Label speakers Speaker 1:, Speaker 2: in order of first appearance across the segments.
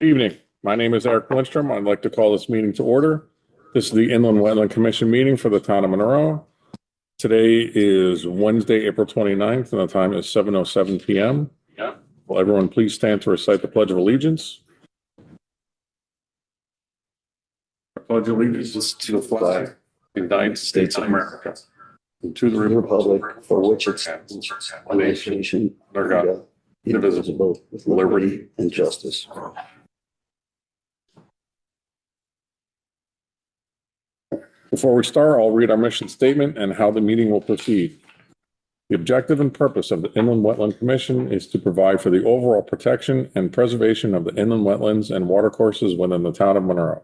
Speaker 1: Evening. My name is Eric Lindstrom. I'd like to call this meeting to order. This is the Inland Wetland Commission meeting for the town of Monroe. Today is Wednesday, April 29th, and the time is 7:07 p.m. Will everyone please stand to recite the Pledge of Allegiance? I pledge allegiance to the flag of the United States of America and to the republic for which it stands, one nation, under God, indivisible, with liberty and justice. Before we start, I'll read our mission statement and how the meeting will proceed. The objective and purpose of the Inland Wetland Commission is to provide for the overall protection and preservation of the inland wetlands and watercourses within the town of Monroe.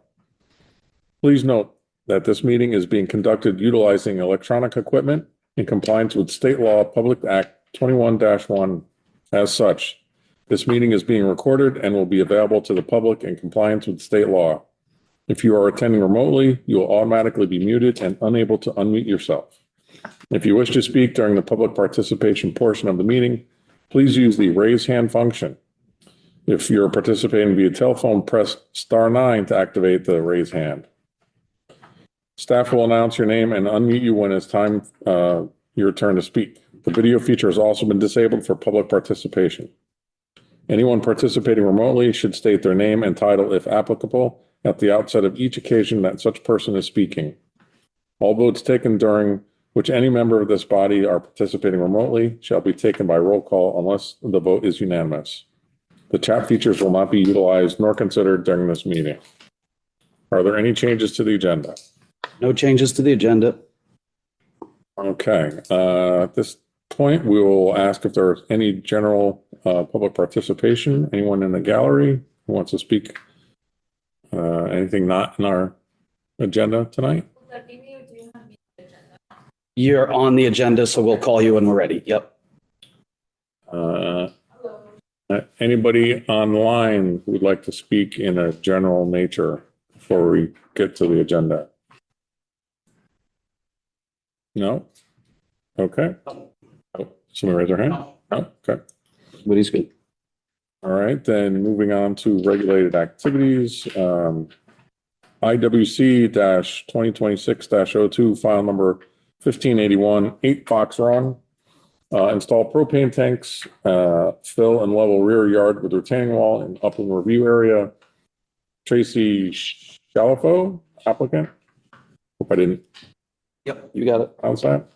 Speaker 1: Please note that this meeting is being conducted utilizing electronic equipment in compliance with State Law Public Act 21-1. As such, this meeting is being recorded and will be available to the public in compliance with state law. If you are attending remotely, you will automatically be muted and unable to unmute yourself. If you wish to speak during the public participation portion of the meeting, please use the raise hand function. If you're participating via telephone, press *9 to activate the raise hand. Staff will announce your name and unmute you when it's time your turn to speak. The video feature has also been disabled for public participation. Anyone participating remotely should state their name and title, if applicable, at the outset of each occasion that such person is speaking. All votes taken during which any member of this body are participating remotely shall be taken by roll call unless the vote is unanimous. The chat features will not be utilized nor considered during this meeting. Are there any changes to the agenda?
Speaker 2: No changes to the agenda.
Speaker 1: Okay. At this point, we will ask if there's any general public participation. Anyone in the gallery who wants to speak? Anything not in our agenda tonight?
Speaker 2: You're on the agenda, so we'll call you when we're ready. Yep.
Speaker 1: Anybody online who would like to speak in a general nature before we get to the agenda? No? Okay. Oh, somebody raise their hand? No? Okay.
Speaker 2: Everybody's good.
Speaker 1: All right, then moving on to regulated activities. IWC-2026-02, file number 1581, 8 Fox Run. Install propane tanks, fill and level rear yard with retaining wall in upland review area. Tracy Shalafo, applicant. Hope I didn't.
Speaker 2: Yep, you got it.
Speaker 1: How's that?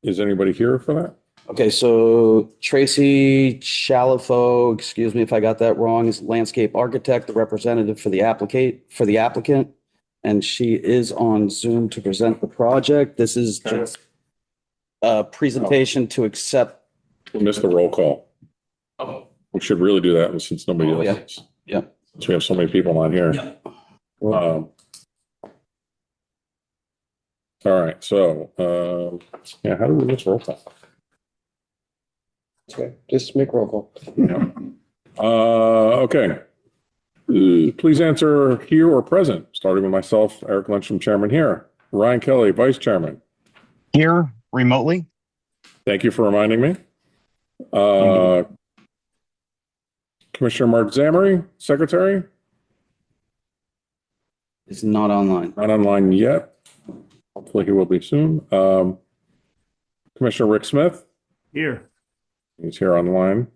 Speaker 1: Is anybody here for that?
Speaker 2: Okay, so Tracy Shalafo, excuse me if I got that wrong, is landscape architect, the representative for the applicant, and she is on Zoom to present the project. This is just a presentation to accept.
Speaker 1: We missed the roll call.
Speaker 2: Oh,
Speaker 1: we should really do that since nobody else is.
Speaker 2: Yeah.
Speaker 1: Since we have so many people on here.
Speaker 2: Yeah.
Speaker 1: All right, so yeah, how do we miss roll call?
Speaker 3: Okay, just make roll call.
Speaker 1: Yeah. Okay. Please answer here or present, starting with myself, Eric Lindstrom, chairman here. Ryan Kelly, vice chairman.
Speaker 4: Here, remotely.
Speaker 1: Thank you for reminding me. Commissioner Mark Zamery, secretary.
Speaker 2: Is not online.
Speaker 1: Not online yet. Hopefully he will be soon. Commissioner Rick Smith.
Speaker 5: Here.
Speaker 1: He's here online.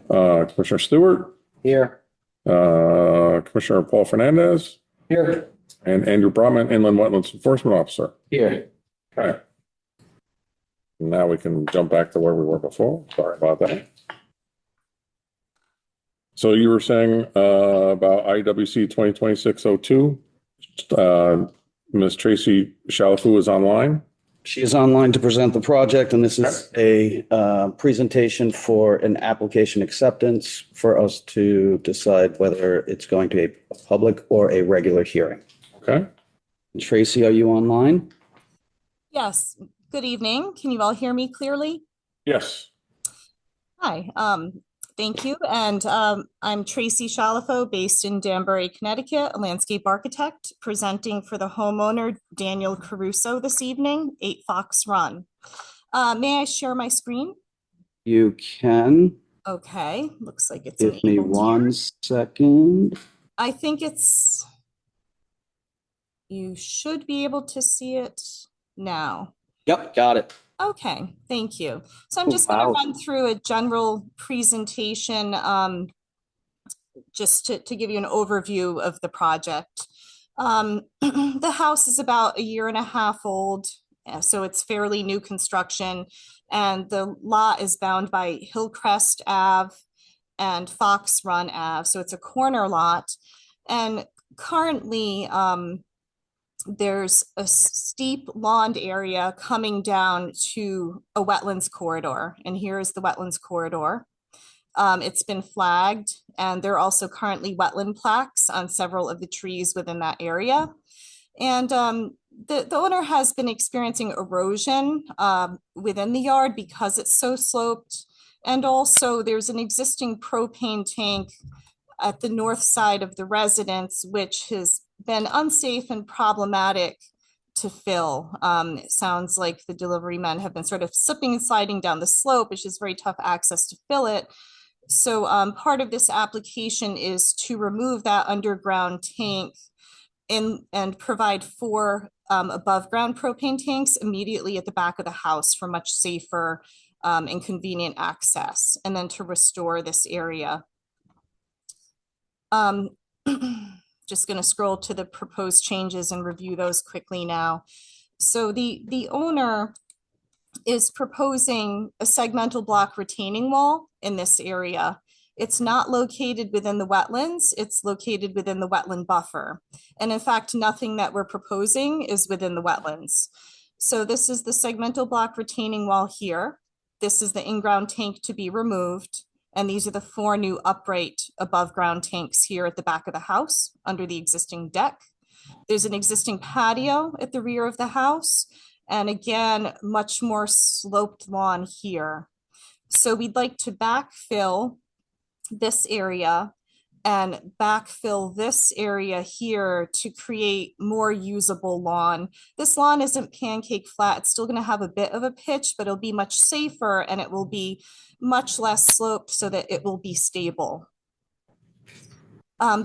Speaker 1: Commissioner Stewart.
Speaker 2: Here.
Speaker 1: Commissioner Paul Fernandez.
Speaker 2: Here.
Speaker 1: And Andrew Brahman, Inland Wetlands Enforcement Officer.
Speaker 2: Here.
Speaker 1: Okay. Now we can jump back to where we were before. Sorry about that. So you were saying about IWC 2026-02. Ms. Tracy Shalafu is online.
Speaker 2: She is online to present the project, and this is a presentation for an application acceptance for us to decide whether it's going to be a public or a regular hearing.
Speaker 1: Okay.
Speaker 2: Tracy, are you online?
Speaker 6: Yes. Good evening. Can you all hear me clearly?
Speaker 1: Yes.
Speaker 6: Hi. Thank you. And I'm Tracy Shalafo, based in Danbury, Connecticut, a landscape architect, presenting for the homeowner Daniel Caruso this evening, 8 Fox Run. May I share my screen?
Speaker 2: You can.
Speaker 6: Okay, looks like it's
Speaker 2: Give me
Speaker 6: enabled here.
Speaker 2: 1 second.
Speaker 6: I think you should be able to see it now.
Speaker 2: Yep, got it.
Speaker 6: Okay, thank you. So I'm
Speaker 2: Oh,
Speaker 6: just going to
Speaker 2: wow.
Speaker 6: run through a general presentation just to give you an overview of the project. The house is about 1.5 years old, so it's fairly new construction, and the lot is bound by Hillcrest Ave and Fox Run Ave, so it's a corner lot. And currently, there's a steep lawned area coming down to a wetlands corridor, and here is the wetlands corridor. It's been flagged, and there are also currently wetland plaques on several of the trees within that area. And the owner has been experiencing erosion within the yard because it's so sloped. And also there's an existing propane tank at the north side of the residence, which has been unsafe and problematic to fill. It sounds like the delivery men have been sort of slipping and sliding down the slope, which is very tough access to fill it. So part of this application is to remove that underground tank and provide 4 above ground propane tanks immediately at the back of the house for much safer and convenient access, and then to restore this area. Just going to scroll to the proposed changes and review those quickly now. So the owner is proposing a segmental block retaining wall in this area. It's not located within the wetlands, it's located within the wetland buffer. And in fact, nothing that we're proposing is within the wetlands. So this is the segmental block retaining wall here. This is the in-ground tank to be removed. And these are the 4 new upright above ground tanks here at the back of the house under the existing deck. There's an existing patio at the rear of the house. And again, much more sloped lawn here. So we'd like to backfill this area and backfill this area here to create more usable lawn. This lawn isn't pancake flat. It's still going to have a bit of a pitch, but it'll be much safer and it will be much less sloped so that it will be stable.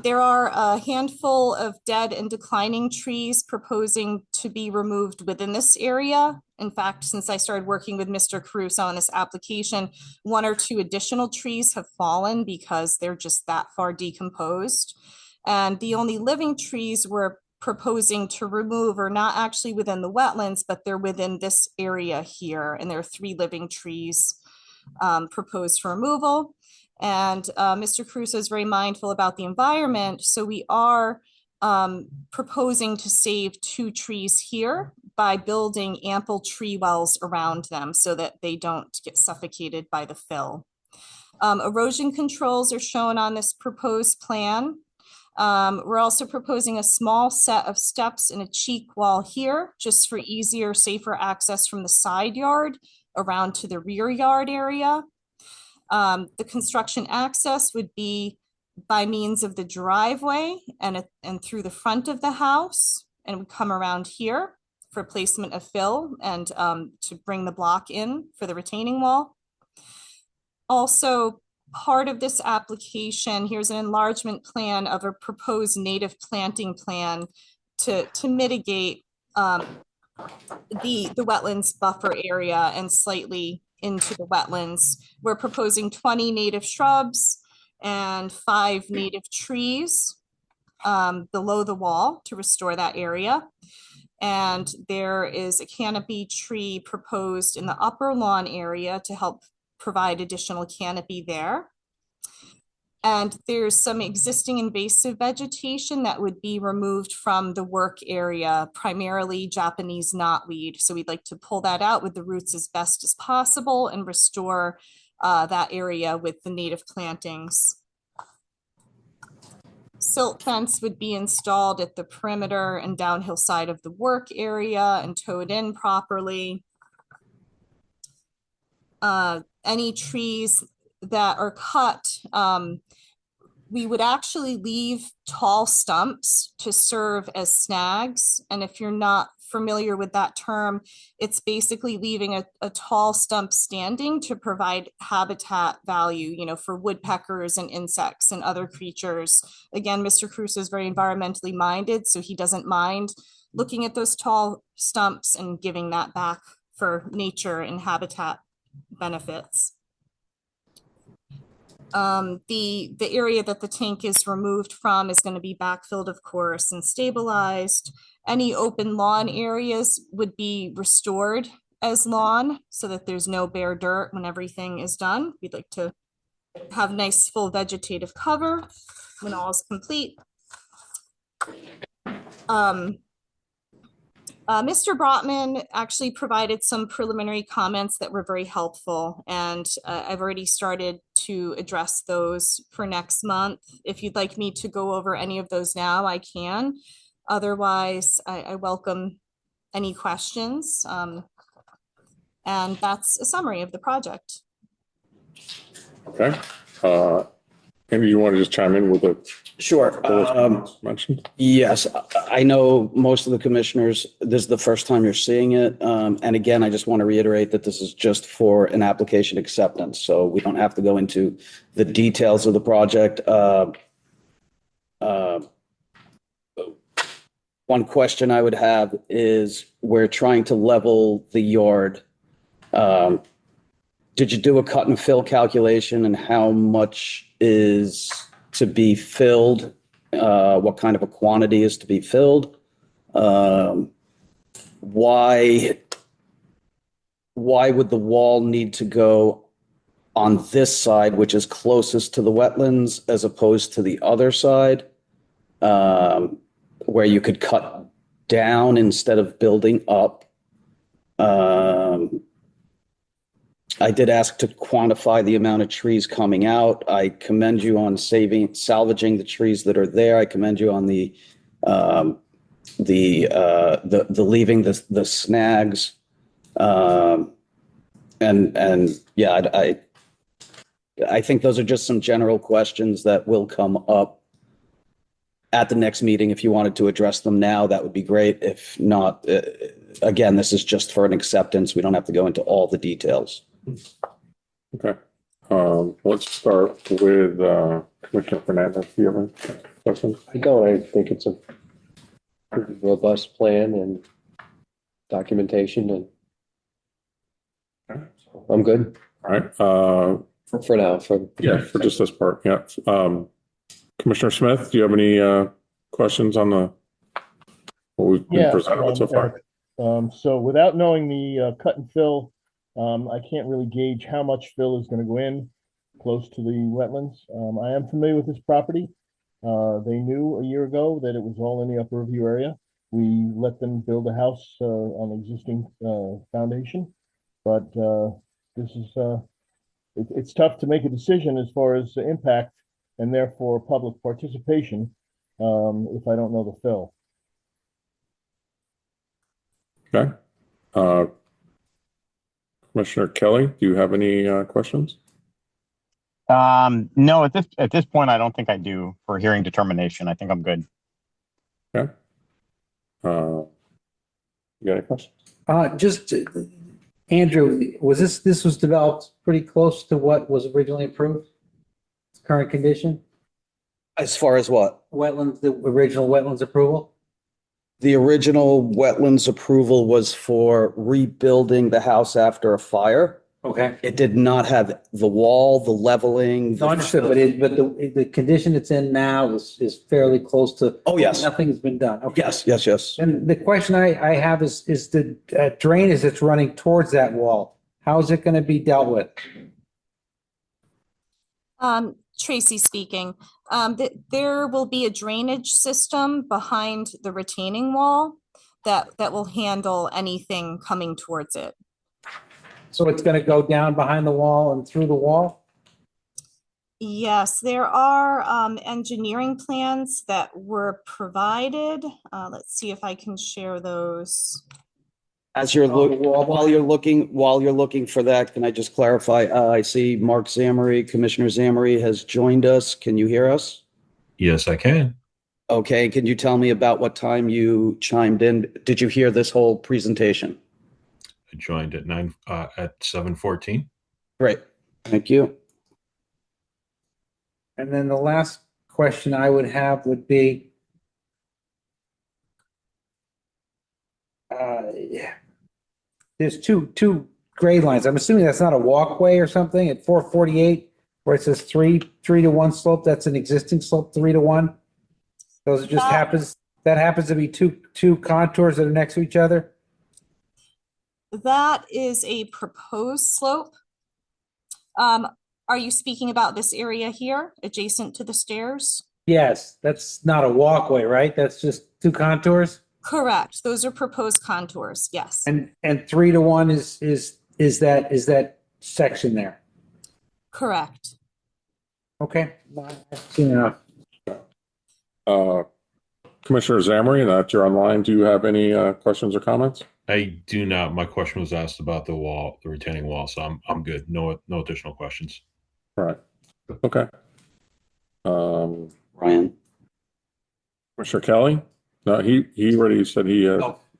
Speaker 6: There are a handful of dead and declining trees proposing to be removed within this area. In fact, since I started working with Mr. Caruso on this application, 1 or 2 additional trees have fallen because they're just that far decomposed. And the only living trees we're proposing to remove are not actually within the wetlands, but they're within this area here. And there are 3 living trees proposed for removal. And Mr. Caruso is very mindful about the environment. So we are proposing to save 2 trees here by building ample tree wells around them so that they don't get suffocated by the fill. Erosion controls are shown on this proposed plan. We're also proposing a small set of steps and a cheek wall here just for easier, safer access from the side yard around to the rear yard area. The construction access would be by means of the driveway and through the front of the house, and would come around here for placement of fill and to bring the block in for the retaining wall. Also, part of this application, here's an enlargement plan of a proposed native planting plan to mitigate the wetlands buffer area and slightly into the wetlands. We're proposing 20 native shrubs and 5 native trees below the wall to restore that area. And there is a canopy tree proposed in the upper lawn area to help provide additional canopy there. And there's some existing invasive vegetation that would be removed from the work area, primarily Japanese knotweed. So we'd like to pull that out with the roots as best as possible and restore that area with the native plantings. Silt fence would be installed at the perimeter and downhill side of the work area and towed in properly. Any trees that are cut, we would actually leave tall stumps to serve as snags. And if you're not familiar with that term, it's basically leaving a tall stump standing to provide habitat value, for woodpeckers and insects and other creatures. Again, Mr. Crusoe is very environmentally minded, so he doesn't mind looking at those tall stumps and giving that back for nature and habitat benefits. The area that the tank is removed from is going to be backfilled, of course, and stabilized. Any open lawn areas would be restored as lawn so that there's no bare dirt when everything is done. We'd like to have nice full vegetative cover when all is complete. Mr. Brotman actually provided some preliminary comments that were very helpful, and I've already started to address those for next month. If you'd like me to go over any of those now, I can. Otherwise, I welcome any questions. And that's a summary of the project.
Speaker 1: Okay. Andy, you want to just chime in with the
Speaker 2: Sure.
Speaker 1: mentioned?
Speaker 2: Yes, I know most of the commissioners, this is the first time you're seeing it. And again, I just want to reiterate that this is just for an application acceptance. So we don't have to go into the details of the project. One question I would have is we're trying to level the yard. Did you do a cut and fill calculation and how much is to be filled? What kind of a quantity is to be filled? Why would the wall need to go on this side, which is closest to the wetlands, as opposed to the other side, where you could cut down instead of building up? I did ask to quantify the amount of trees coming out. I commend you on salvaging the trees that are there. I commend you on the leaving the snags. And yeah, I think those are just some general questions that will come up at the next meeting. If you wanted to address them now, that would be great. If not, again, this is just for an acceptance. We don't have to go into all the details.
Speaker 1: Okay. Let's start with Commissioner Fernandez. Do you have any questions?
Speaker 3: I don't. I think it's a pretty robust plan and documentation, and so I'm good.
Speaker 1: All right.
Speaker 3: For now. For
Speaker 1: just this part. Yeah. Commissioner Smith, do you have any questions on what we've been presented with so far?
Speaker 5: So without knowing the cut and fill, I can't really gauge how much fill is going to go in close to the wetlands. I am familiar with this property. They knew a year ago that it was all in the upper review area. We let them build a house on existing foundation, but this is it's tough to make a decision as far as the impact and therefore public participation if I don't know the fill.
Speaker 1: Okay. Commissioner Kelly, do you have any questions?
Speaker 4: No, at this point, I don't think I do for hearing determination. I think I'm good.
Speaker 1: Okay. You got any questions?
Speaker 7: Just Andrew, this was developed pretty close to what was originally approved? Current condition?
Speaker 2: As far as what?
Speaker 7: Wetlands, the original wetlands approval?
Speaker 2: The original wetlands approval was for rebuilding the house after a fire.
Speaker 7: Okay.
Speaker 2: It did not have the wall, the leveling.
Speaker 7: No, understood, but the condition it's in now is fairly close to.
Speaker 2: Oh, yes.
Speaker 7: Nothing's been done. Okay.
Speaker 2: Yes.
Speaker 7: And the question I have is the drainage that's running towards that wall, how is it going to be dealt with?
Speaker 6: Tracy speaking. There will be a drainage system behind the retaining wall that will handle anything coming towards it.
Speaker 7: So it's going to go down behind the wall and through the wall?
Speaker 6: Yes, there are engineering plans that were provided. Let's see if I can share those.
Speaker 2: As you're while you're looking for that, can I just clarify? I see Commissioner Zamory has joined us. Can you hear us?
Speaker 8: Yes, I can.
Speaker 2: Okay, can you tell me about what time you chimed in? Did you hear this whole presentation?
Speaker 8: I joined at 7:14.
Speaker 2: Great, thank you.
Speaker 7: And then the last question I would have would be, there's two grade lines. I'm assuming that's not a walkway or something at 448 where it says 3-to-1 slope. That's an existing slope, 3-to-1. Those just that happens to be two contours that are next to each other.
Speaker 6: That is a proposed slope. Are you speaking about this area here, adjacent to the stairs?
Speaker 7: Yes, that's not a walkway, right? That's just two contours.
Speaker 6: Correct. Those are proposed contours. Yes.
Speaker 7: And 3-to-1 is that section there.
Speaker 6: Correct.
Speaker 7: Okay. I've seen enough.
Speaker 1: Commissioner Zamri, that you're online, do you have any questions or comments?
Speaker 8: I do not. My question was asked about the wall, the retaining wall, so I'm good. No additional questions.
Speaker 1: All right. Okay.
Speaker 2: Ryan?
Speaker 1: Commissioner Kelly? No, he already said he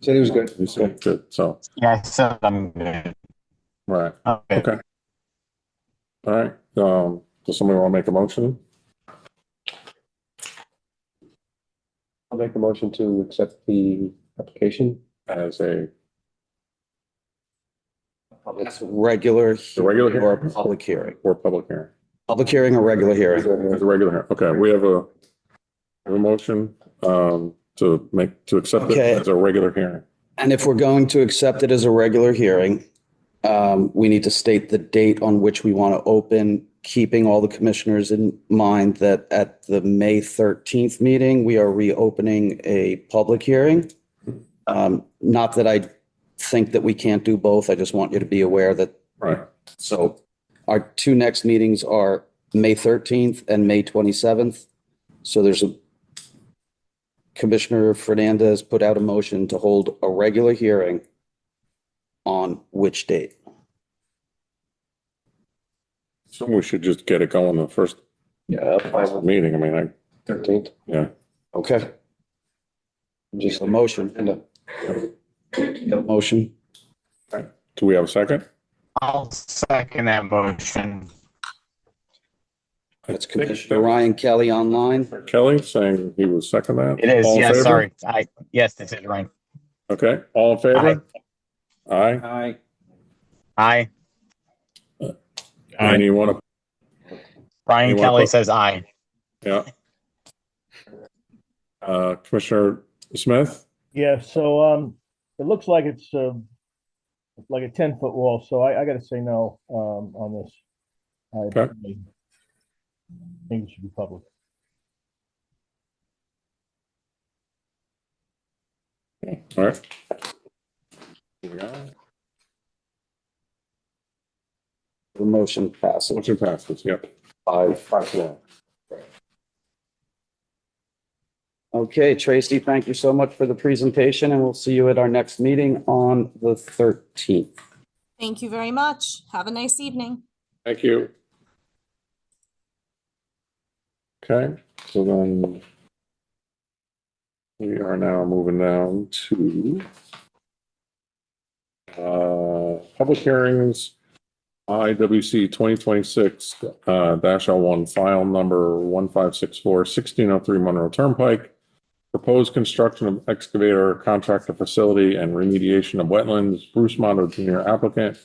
Speaker 3: Said he was good.
Speaker 1: he said good. So,
Speaker 4: Yeah, I said I'm good.
Speaker 1: right.
Speaker 4: Okay.
Speaker 1: Okay. All right. Does somebody want to make a motion?
Speaker 3: I'll make a motion to accept the application.
Speaker 1: As a
Speaker 2: That's a regular.
Speaker 1: regular hearing?
Speaker 2: Or public hearing.
Speaker 1: or public hearing?
Speaker 2: Public hearing or regular hearing?
Speaker 1: As a regular hearing. Okay, we have a motion to accept it
Speaker 2: Okay.
Speaker 1: as a regular hearing.
Speaker 2: And if we're going to accept it as a regular hearing, we need to state the date on which we want to open, keeping all the commissioners in mind that at the May 13th meeting, we are reopening a public hearing. Not that I think that we can't do both. I just want you to be aware that.
Speaker 1: Right.
Speaker 2: So our two next meetings are May 13th and May 27th. So Commissioner Fernandez put out a motion to hold a regular hearing on which date?
Speaker 1: So we should just get it going the first
Speaker 3: Yeah, fine with
Speaker 1: meeting. I mean,
Speaker 3: 13th.
Speaker 1: yeah.
Speaker 2: Okay,
Speaker 3: Just
Speaker 2: a motion. Motion.
Speaker 1: Do we have a second?
Speaker 4: I'll second that motion.
Speaker 2: That's Commissioner Ryan Kelly online.
Speaker 1: Kelly saying he would second that.
Speaker 4: It is,
Speaker 1: All in
Speaker 4: yes,
Speaker 1: favor?
Speaker 4: sorry. Yes, this is Ryan.
Speaker 1: Okay, all in favor? Aye.
Speaker 7: Aye.
Speaker 4: Aye.
Speaker 1: Anyone?
Speaker 4: Ryan
Speaker 1: You wanna
Speaker 4: Kelly
Speaker 1: put-
Speaker 4: says aye.
Speaker 1: Yeah. Commissioner Smith?
Speaker 5: Yeah, so, it looks like it's, like a 10-foot wall, so I gotta say no, on this.
Speaker 1: Okay.
Speaker 5: I think it should be public.
Speaker 1: All right. Moving on.
Speaker 2: The motion passes.
Speaker 1: Motion passes, yep.
Speaker 2: 5-1. Okay, Tracy, thank you so much for the presentation, and we'll see you at our next meeting on the 13th.
Speaker 6: Thank you very much. Have a nice evening.
Speaker 1: Thank you. Okay, so then we are now moving down to public hearings, IWC 2026 -01, file number 1564, 1603 Monroe Turnpike. Proposed construction of excavator contractor facility and remediation of wetlands. Bruce Monroe Jr. applicant,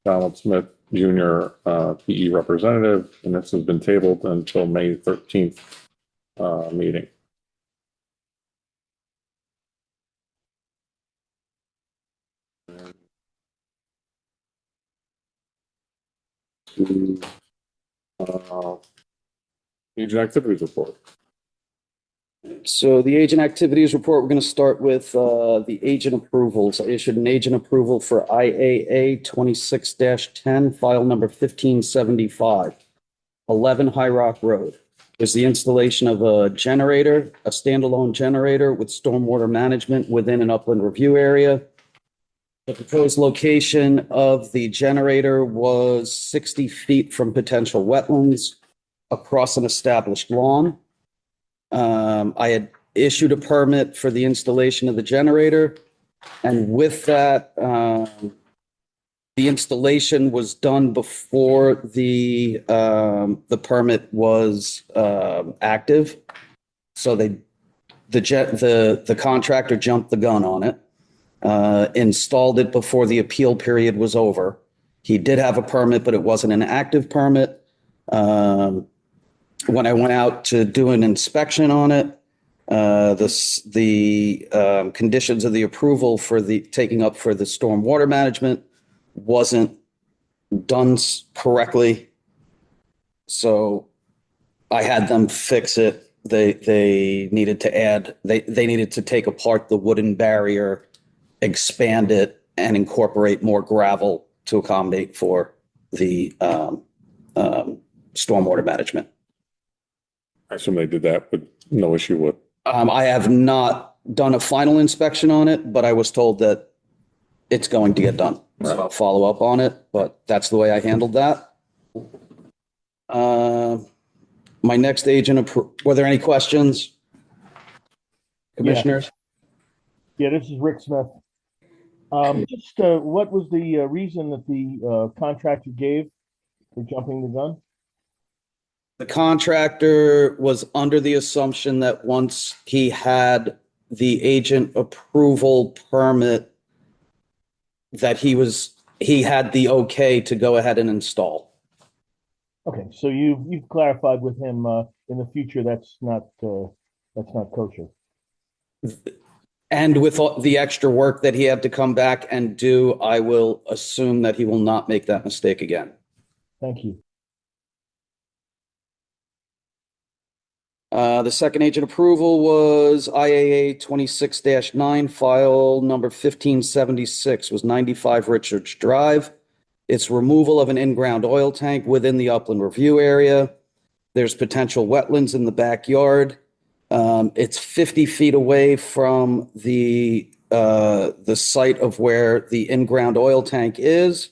Speaker 1: Donald Smith Jr. PE representative, and this has been tabled until May 13th meeting. To agent activities report.
Speaker 2: So the agent activities report, we're going to start with the agent approvals. I issued an agent approval for IAA 26-10, file number 1575, 11 High Rock Road. There's the installation of a generator, a standalone generator with stormwater management within an upland review area. The proposed location of the generator was 60 feet from potential wetlands across an established lawn. I had issued a permit for the installation of the generator. And with that, the installation was done before the permit was active. So the contractor jumped the gun on it, installed it before the appeal period was over. He did have a permit, but it wasn't an active permit. When I went out to do an inspection on it, the conditions of the approval for the taking up for the stormwater management wasn't done correctly. So I had them fix it. They needed to add, they needed to take apart the wooden barrier, expand it, and incorporate more gravel to accommodate for the stormwater management.
Speaker 1: I assume they did that, but no issue with.
Speaker 2: I have not done a final inspection on it, but I was told that it's going to get done. So I'll follow up on it, but that's the way I handled that. My next agent, were there any questions? Commissioners?
Speaker 5: Yeah, this is Rick Smith. Just what was the reason that the contractor gave for jumping the gun?
Speaker 2: The contractor was under the assumption that once he had the agent approval permit, that he had the okay to go ahead and install.
Speaker 5: Okay, so you've clarified with him in the future that's not kosher.
Speaker 2: And with all the extra work that he had to come back and do, I will assume that he will not make that mistake again.
Speaker 5: Thank you.
Speaker 2: The second agent approval was IAA 26-9, file number 1576, was 95 Richards Drive. It's removal of an in-ground oil tank within the upland review area. There's potential wetlands in the backyard. It's 50 feet away from the site of where the in-ground oil tank is.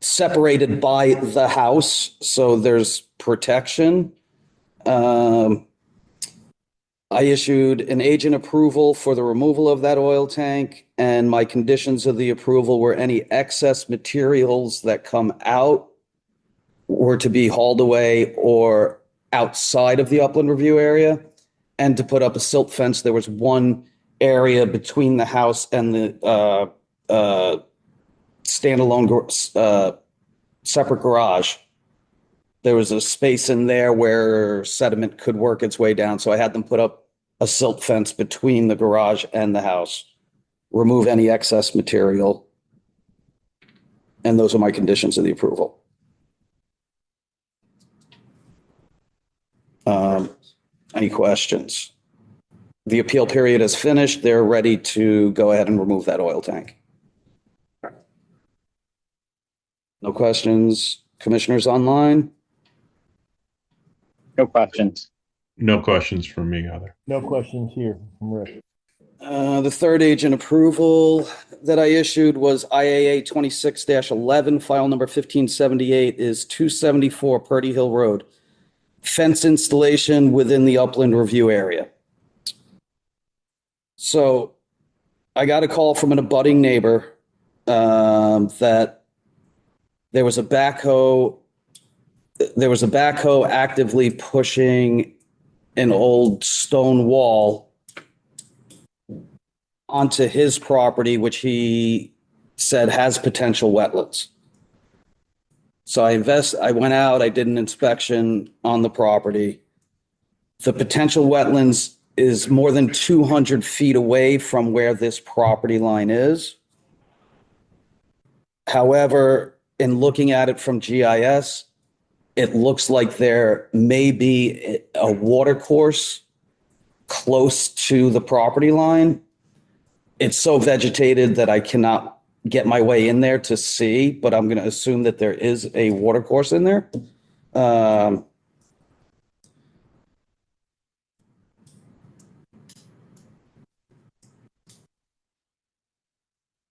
Speaker 2: Separated by the house, so there's protection. I issued an agent approval for the removal of that oil tank, and my conditions of the approval were any excess materials that come out were to be hauled away or outside of the upland review area, and to put up a silt fence. There was one area between the house and the standalone separate garage. There was a space in there where sediment could work its way down. So I had them put up a silt fence between the garage and the house, remove any excess material. And those are my conditions of the approval. Any questions? The appeal period is finished. They're ready to go ahead and remove that oil tank. No questions? Commissioners online?
Speaker 4: No questions.
Speaker 8: No questions from me either.
Speaker 5: No questions here from Rick.
Speaker 2: The third agent approval that I issued was IAA 26-11, file number 1578, is 274 Purdy Hill Road. Fence installation within the upland review area. So I got a call from an abutting neighbor that there was a backhoe actively pushing an old stone wall onto his property, which he said has potential wetlands. So I went out, I did an inspection on the property. The potential wetlands is more than 200 feet away from where this property line is. However, in looking at it from GIS, it looks like there may be a water course close to the property line. It's so vegetated that I cannot get my way in there to see, but I'm going to assume that there is a water course in there.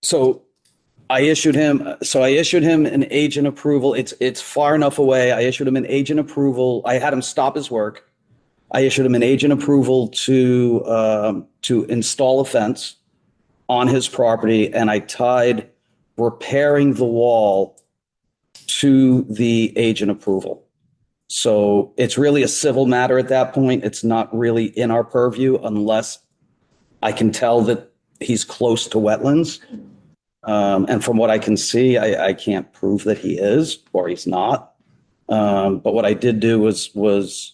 Speaker 2: So I issued him an agent approval. It's far enough away. I issued him an agent approval. I had him stop his work. I issued him an agent approval to install a fence on his property, and I tied repairing the wall to the agent approval. So it's really a civil matter at that point. It's not really in our purview unless I can tell that he's close to wetlands. And from what I can see, I can't prove that he is or he's not. But what I did do was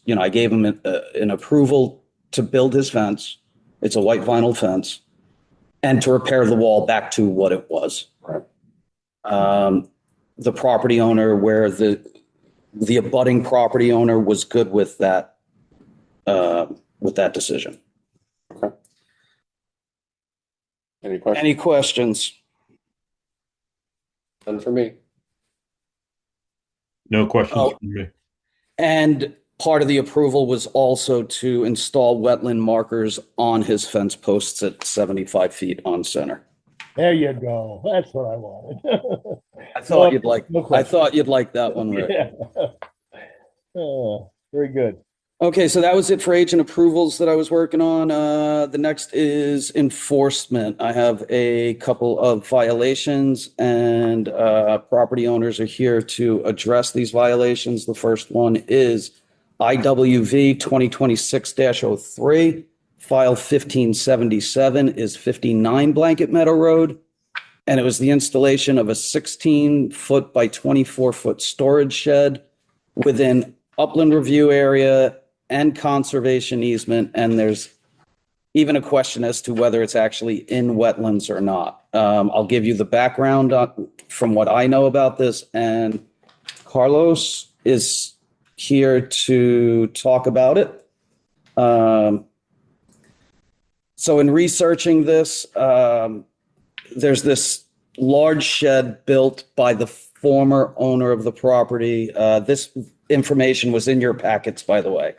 Speaker 2: I gave him an approval to build his fence. It's a white vinyl fence, and to repair the wall back to what it was.
Speaker 1: Right.
Speaker 2: The property owner, where the abutting property owner was good with that decision.
Speaker 1: Okay. Any questions?
Speaker 2: Any questions?
Speaker 3: None for me.
Speaker 8: No questions
Speaker 2: Oh.
Speaker 8: from me.
Speaker 2: And part of the approval was also to install wetland markers on his fence posts at 75 feet on center.
Speaker 5: There you go. That's what I wanted.
Speaker 2: I thought you'd like.
Speaker 5: No
Speaker 2: I
Speaker 5: question.
Speaker 2: thought you'd like that one, Rick.
Speaker 5: Yeah. Very good.
Speaker 2: Okay, so that was it for agent approvals that I was working on. The next is enforcement. I have a couple of violations, and property owners are here to address these violations. The first one is IWV 2026-03. File 1577 is 59 Blanket Meadow Road, and it was the installation of a 16-foot by 24-foot storage shed within upland review area and conservation easement, and there's even a question as to whether it's actually in wetlands or not. I'll give you the background from what I know about this, and Carlos is here to talk about it. So in researching this, there's this large shed built by the former owner of the property. This information was in your packets, by the way.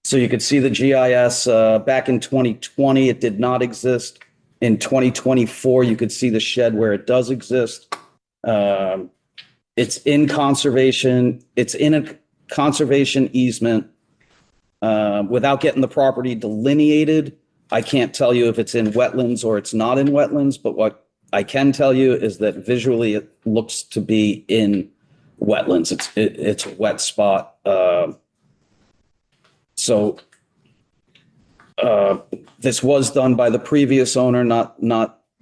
Speaker 2: So you could see the GIS back in 2020, it did not exist. In 2024, you could see the shed where it does exist. It's in conservation. It's in a conservation easement. Without getting the property delineated, I can't tell you if it's in wetlands or it's not in wetlands, but what I can tell you is that visually it looks to be in wetlands. It's a wet spot. So this was done by the previous owner, not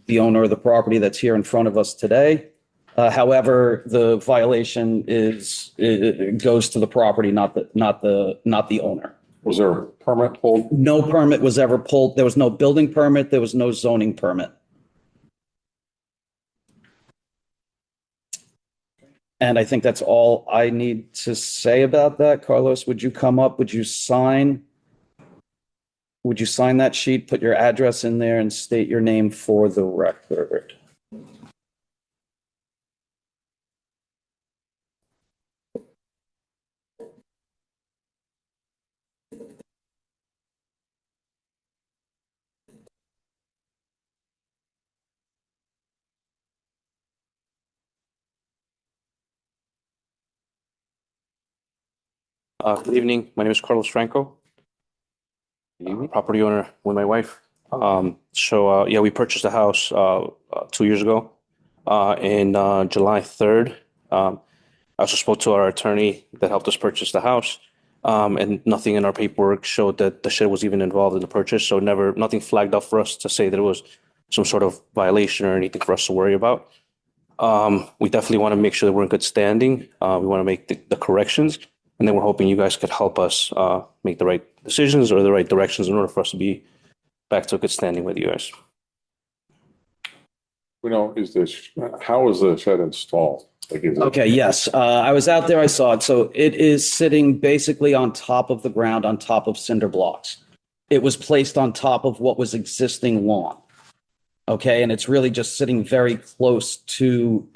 Speaker 2: the owner of the property that's here in front of us today. However, the violation goes to the property, not the owner.
Speaker 1: Was there a permit pulled?
Speaker 2: No permit was ever pulled. There was no building permit. There was no zoning permit. And I think that's all I need to say about that. Carlos, would you come up? Would you sign that sheet, put your address in there, and state your name for the record?
Speaker 9: Good evening. My name is Carlos Franco, property owner with my wife. We purchased a house 2 years ago. In July 3rd, I also spoke to our attorney that helped us purchase the house, and nothing in our paperwork showed that the shed was even involved in the purchase. So nothing flagged up for us to say that it was some sort of violation or anything for us to worry about. We definitely want to make sure that we're in good standing. We want to make the corrections. And then we're hoping you guys could help us make the right decisions or the right directions in order for us to be back to a good standing with you guys.
Speaker 1: How is the shed installed?
Speaker 2: Okay, yes. I was out there, I saw it. So it is sitting basically on top of the ground, on top of cinder blocks. It was placed on top of what was existing lawn. Okay, and it's really just sitting very close to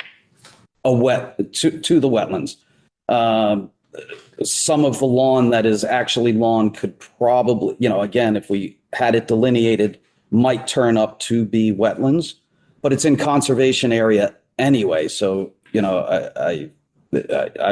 Speaker 2: the wetlands. Some of the lawn that is actually lawn could probably, again, if we had it delineated, might turn up to be wetlands, but it's in conservation area anyway. So, I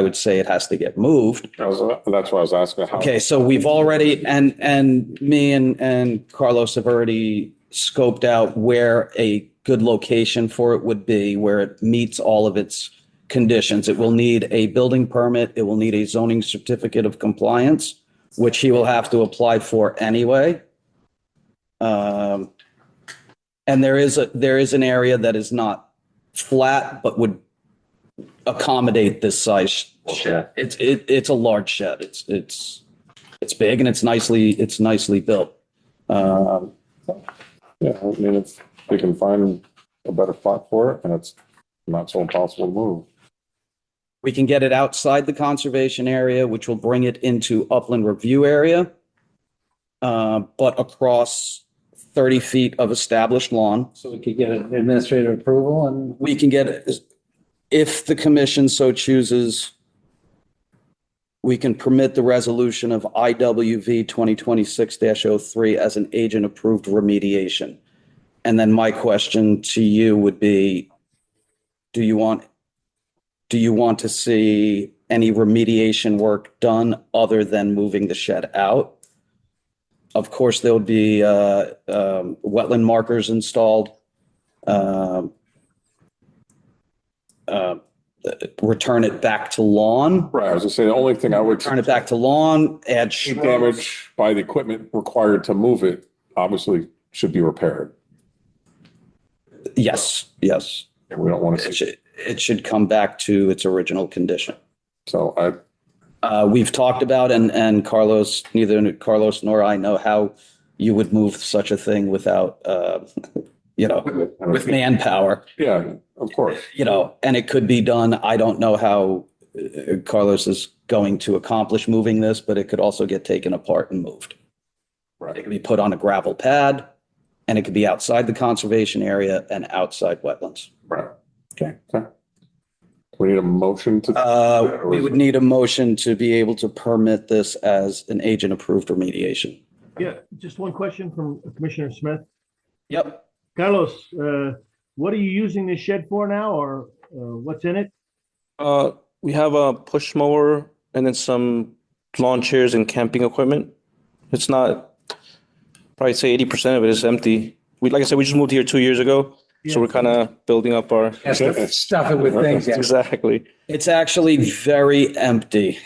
Speaker 2: would say it has to get moved.
Speaker 1: That's what I was asking. How-
Speaker 2: Okay, so we've already, and me and Carlos have already scoped out where a good location for it would be, where it meets all of its conditions. It will need a building permit. It will need a zoning certificate of compliance, which he will have to apply for anyway. And there is an area that is not flat, but would accommodate this size shed. It's a large shed. It's big and it's nicely built.
Speaker 1: Yeah, I mean, if they can find a better spot for it and it's not so impossible to move.
Speaker 2: We can get it outside the conservation area, which will bring it into upland review area, but across 30 feet of established lawn.
Speaker 7: So we could get an administrative approval and
Speaker 2: We can get it, if the commission so chooses, we can permit the resolution of IWV 2026-03 as an agent-approved remediation. And then my question to you would be, do you want to see any remediation work done other than moving the shed out? Of course, there would be wetland markers installed. Return it back to lawn.
Speaker 1: Right, I was just saying, the only thing I would.
Speaker 2: Turn it back to lawn, add
Speaker 1: Any
Speaker 2: shrubs.
Speaker 1: damage by the equipment required to move it, obviously should be repaired.
Speaker 2: Yes.
Speaker 1: And we don't want to see,
Speaker 2: It should come back to its original condition.
Speaker 1: so I,
Speaker 2: We've talked about, and Carlos, neither Carlos nor I know how you would move such a thing without, with manpower,
Speaker 1: yeah, of course.
Speaker 2: and it could be done. I don't know how Carlos is going to accomplish moving this, but it could also get taken apart and moved. It
Speaker 1: Right,
Speaker 2: could be put on a gravel pad, and it could be outside the conservation area and outside wetlands.
Speaker 1: right.
Speaker 7: Okay.
Speaker 1: We need a motion to.
Speaker 2: We would need a motion to be able to permit this as an agent-approved remediation.
Speaker 5: Yeah, just one question from Commissioner Smith.
Speaker 2: Yep.
Speaker 5: Carlos, what are you using this shed for now, or what's in it?
Speaker 9: We have a push mower and then some lawn chairs and camping equipment. It's not, probably say 80% of it is empty. Like I said, we just moved here 2 years ago, so we're kind of building up our.
Speaker 7: stuff it with things. Yeah.
Speaker 9: Exactly.
Speaker 2: It's actually very empty.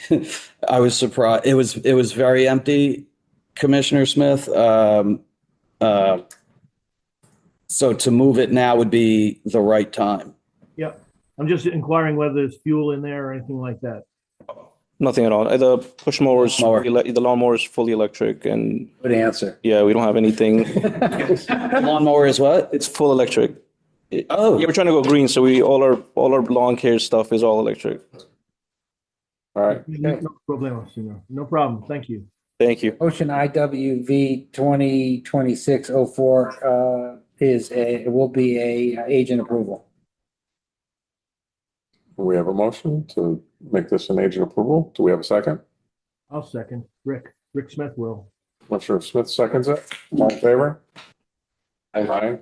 Speaker 2: I was surprised. It was very empty, Commissioner Smith. So to move it now would be the right time.
Speaker 5: Yep. I'm just inquiring whether there's fuel in there or anything like that.
Speaker 9: Nothing at all. The push mower is,
Speaker 2: Mower.
Speaker 9: the lawnmower is fully electric, and
Speaker 7: Good answer.
Speaker 9: yeah, we don't have anything.
Speaker 2: Lawnmower is what?
Speaker 9: It's full electric.
Speaker 2: Oh,
Speaker 9: Yeah, we're trying to go green, so all our lawn care stuff is all electric.
Speaker 1: All right,
Speaker 5: No problem, senor. No problem. Thank you.
Speaker 9: Thank you.
Speaker 7: Motion IWV 2026-04 will be a agent approval.
Speaker 1: we have a motion to make this an agent approval. Do we have a second?
Speaker 5: I'll second. Rick Smith will.
Speaker 1: Commissioner Smith seconds it. All in favor? Aye.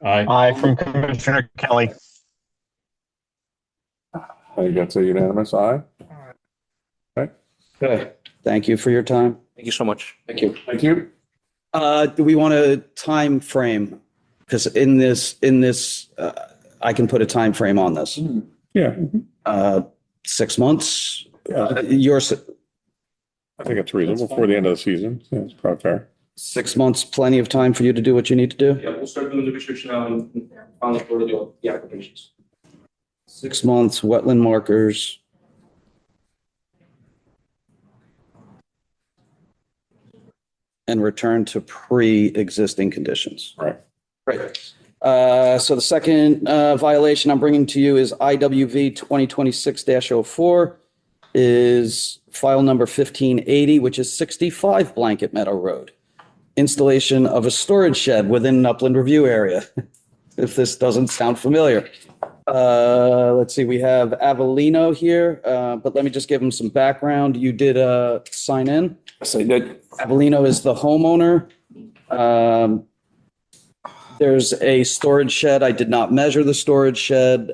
Speaker 8: Aye.
Speaker 4: Aye from Commissioner Kelly.
Speaker 1: I think that's a unanimous aye.
Speaker 2: good. Thank you for your time.
Speaker 9: Thank you so much.
Speaker 7: Thank you.
Speaker 1: Thank you.
Speaker 2: Do we want a time frame? Because in this, I can put a time frame on this.
Speaker 1: Yeah,
Speaker 2: 6 months.
Speaker 1: I think it's reasonable for the end of the season. Yeah, it's probably fair.
Speaker 2: 6 months, plenty of time for you to do what you need to do.
Speaker 9: Yeah, we'll start doing the research now and finally go to the applications.
Speaker 2: 6 months, wetland markers. And return to pre-existing conditions.
Speaker 1: Right.
Speaker 2: Great. So the second violation I'm bringing to you is IWV 2026-04, is file number 1580, which is 65 Blanket Meadow Road. Installation of a storage shed within an upland review area, if this doesn't sound familiar. Let's see, we have Avellino here, but let me just give him some background. You did sign in.
Speaker 9: So good.
Speaker 2: Avellino is the homeowner. There's a storage shed. I did not measure the storage shed.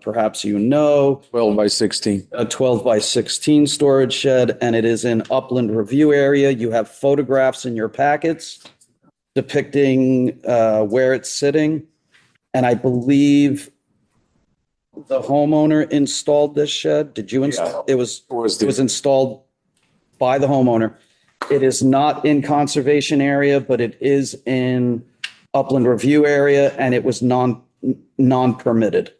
Speaker 2: Perhaps you know.
Speaker 3: 12 by 16.
Speaker 2: A 12 by 16 storage shed, and it is in upland review area. You have photographs in your packets depicting where it's sitting. And I believe the homeowner installed this shed. Did you install? It was installed by the homeowner. It is not in conservation area, but it is in upland review area, and it was non-permitted.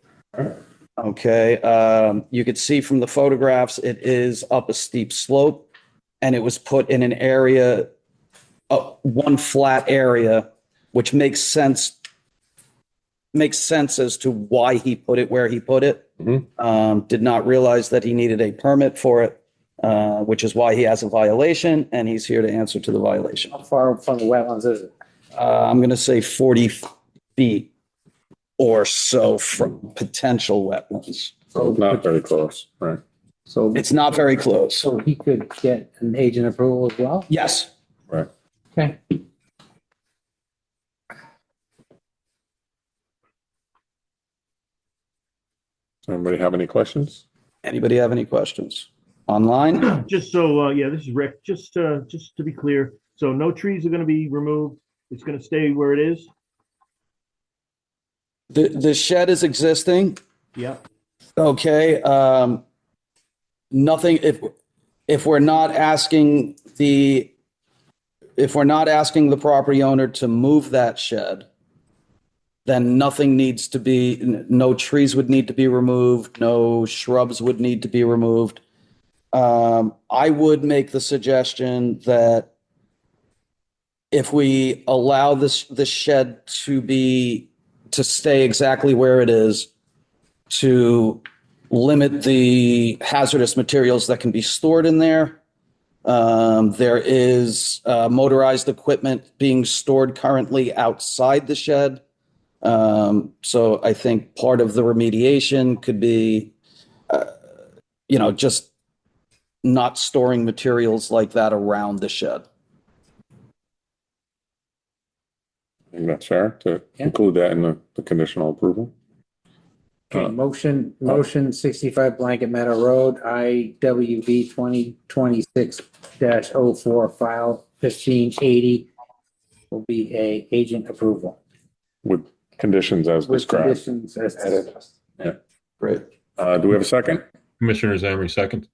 Speaker 2: Okay, you could see from the photographs, it is up a steep slope, and it was put in an area, one flat area, which makes sense as to why he put it where he put it. Did not realize that he needed a permit for it, which is why he has a violation, and he's here to answer to the violation.
Speaker 7: How far from the wetlands is it?
Speaker 2: I'm going to say 40 feet or so from potential wetlands.
Speaker 1: So not very close, right?
Speaker 7: So
Speaker 2: It's not very close.
Speaker 7: so he could get an agent approval as well?
Speaker 2: Yes.
Speaker 1: Right.
Speaker 7: Okay.
Speaker 1: Anybody have any questions?
Speaker 2: Anybody have any questions? Online?
Speaker 5: Just so, yeah, this is Rick. Just to be clear, so no trees are going to be removed. It's going to stay where it is.
Speaker 2: The shed is existing.
Speaker 5: Yeah.
Speaker 2: Okay. Nothing, if we're not asking the property owner to move that shed, then nothing needs to be, no trees would need to be removed, no shrubs would need to be removed. I would make the suggestion that if we allow this shed to stay exactly where it is, to limit the hazardous materials that can be stored in there. There is motorized equipment being stored currently outside the shed. So I think part of the remediation could be, just not storing materials like that around the shed.
Speaker 1: I think that's fair to include that in the conditional approval.
Speaker 7: Okay, motion 65 Blanket Meadow Road, IWB 2026-04, file 1580 will be a agent approval.
Speaker 1: With conditions as
Speaker 7: With
Speaker 1: described.
Speaker 7: conditions as discussed.
Speaker 1: Yeah.
Speaker 2: Great.
Speaker 1: Do we have a second?
Speaker 8: Commissioner Zambri, second.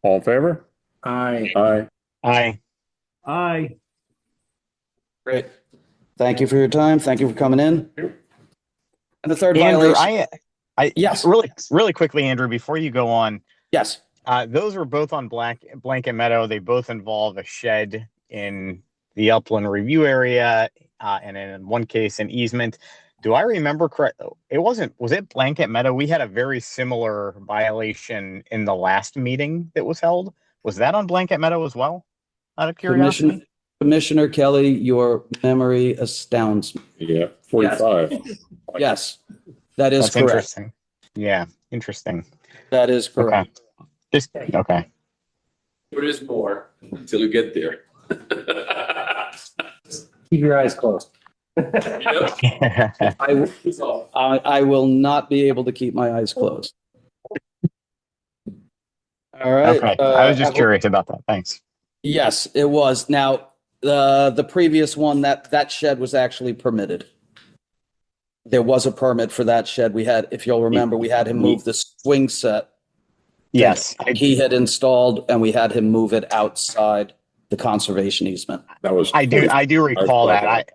Speaker 1: All in favor?
Speaker 7: Aye.
Speaker 1: Aye.
Speaker 4: Aye.
Speaker 5: Aye.
Speaker 2: Great. Thank you for your time. Thank you for coming in. And the third
Speaker 4: Andrew,
Speaker 2: violation. Yes.
Speaker 4: really quickly, Andrew, before you go on,
Speaker 2: Yes.
Speaker 4: those were both on Blanket Meadow. They both involve a shed in the upland review area, and in one case, an easement. Do I remember correct? Was it Blanket Meadow? We had a very similar violation in the last meeting that was held. Was that on Blanket Meadow as well? Out of curiosity.
Speaker 2: Commissioner Kelly, your memory astounds me.
Speaker 1: Yeah, 45.
Speaker 2: Yes, that is
Speaker 4: That's
Speaker 2: correct.
Speaker 4: interesting. Yeah, interesting.
Speaker 2: That is correct.
Speaker 4: Okay.
Speaker 10: There is more until you get there.
Speaker 7: Keep your eyes closed.
Speaker 2: I will not be able to keep my eyes closed. All right.
Speaker 4: Okay. I was just curious about that. Thanks.
Speaker 2: Yes, it was. Now, the previous one, that shed was actually permitted. There was a permit for that shed. We had, if you'll remember, we had him move the swing set.
Speaker 4: Yes.
Speaker 2: He had installed, and we had him move it outside the conservation easement.
Speaker 1: That was.
Speaker 4: I do recall that.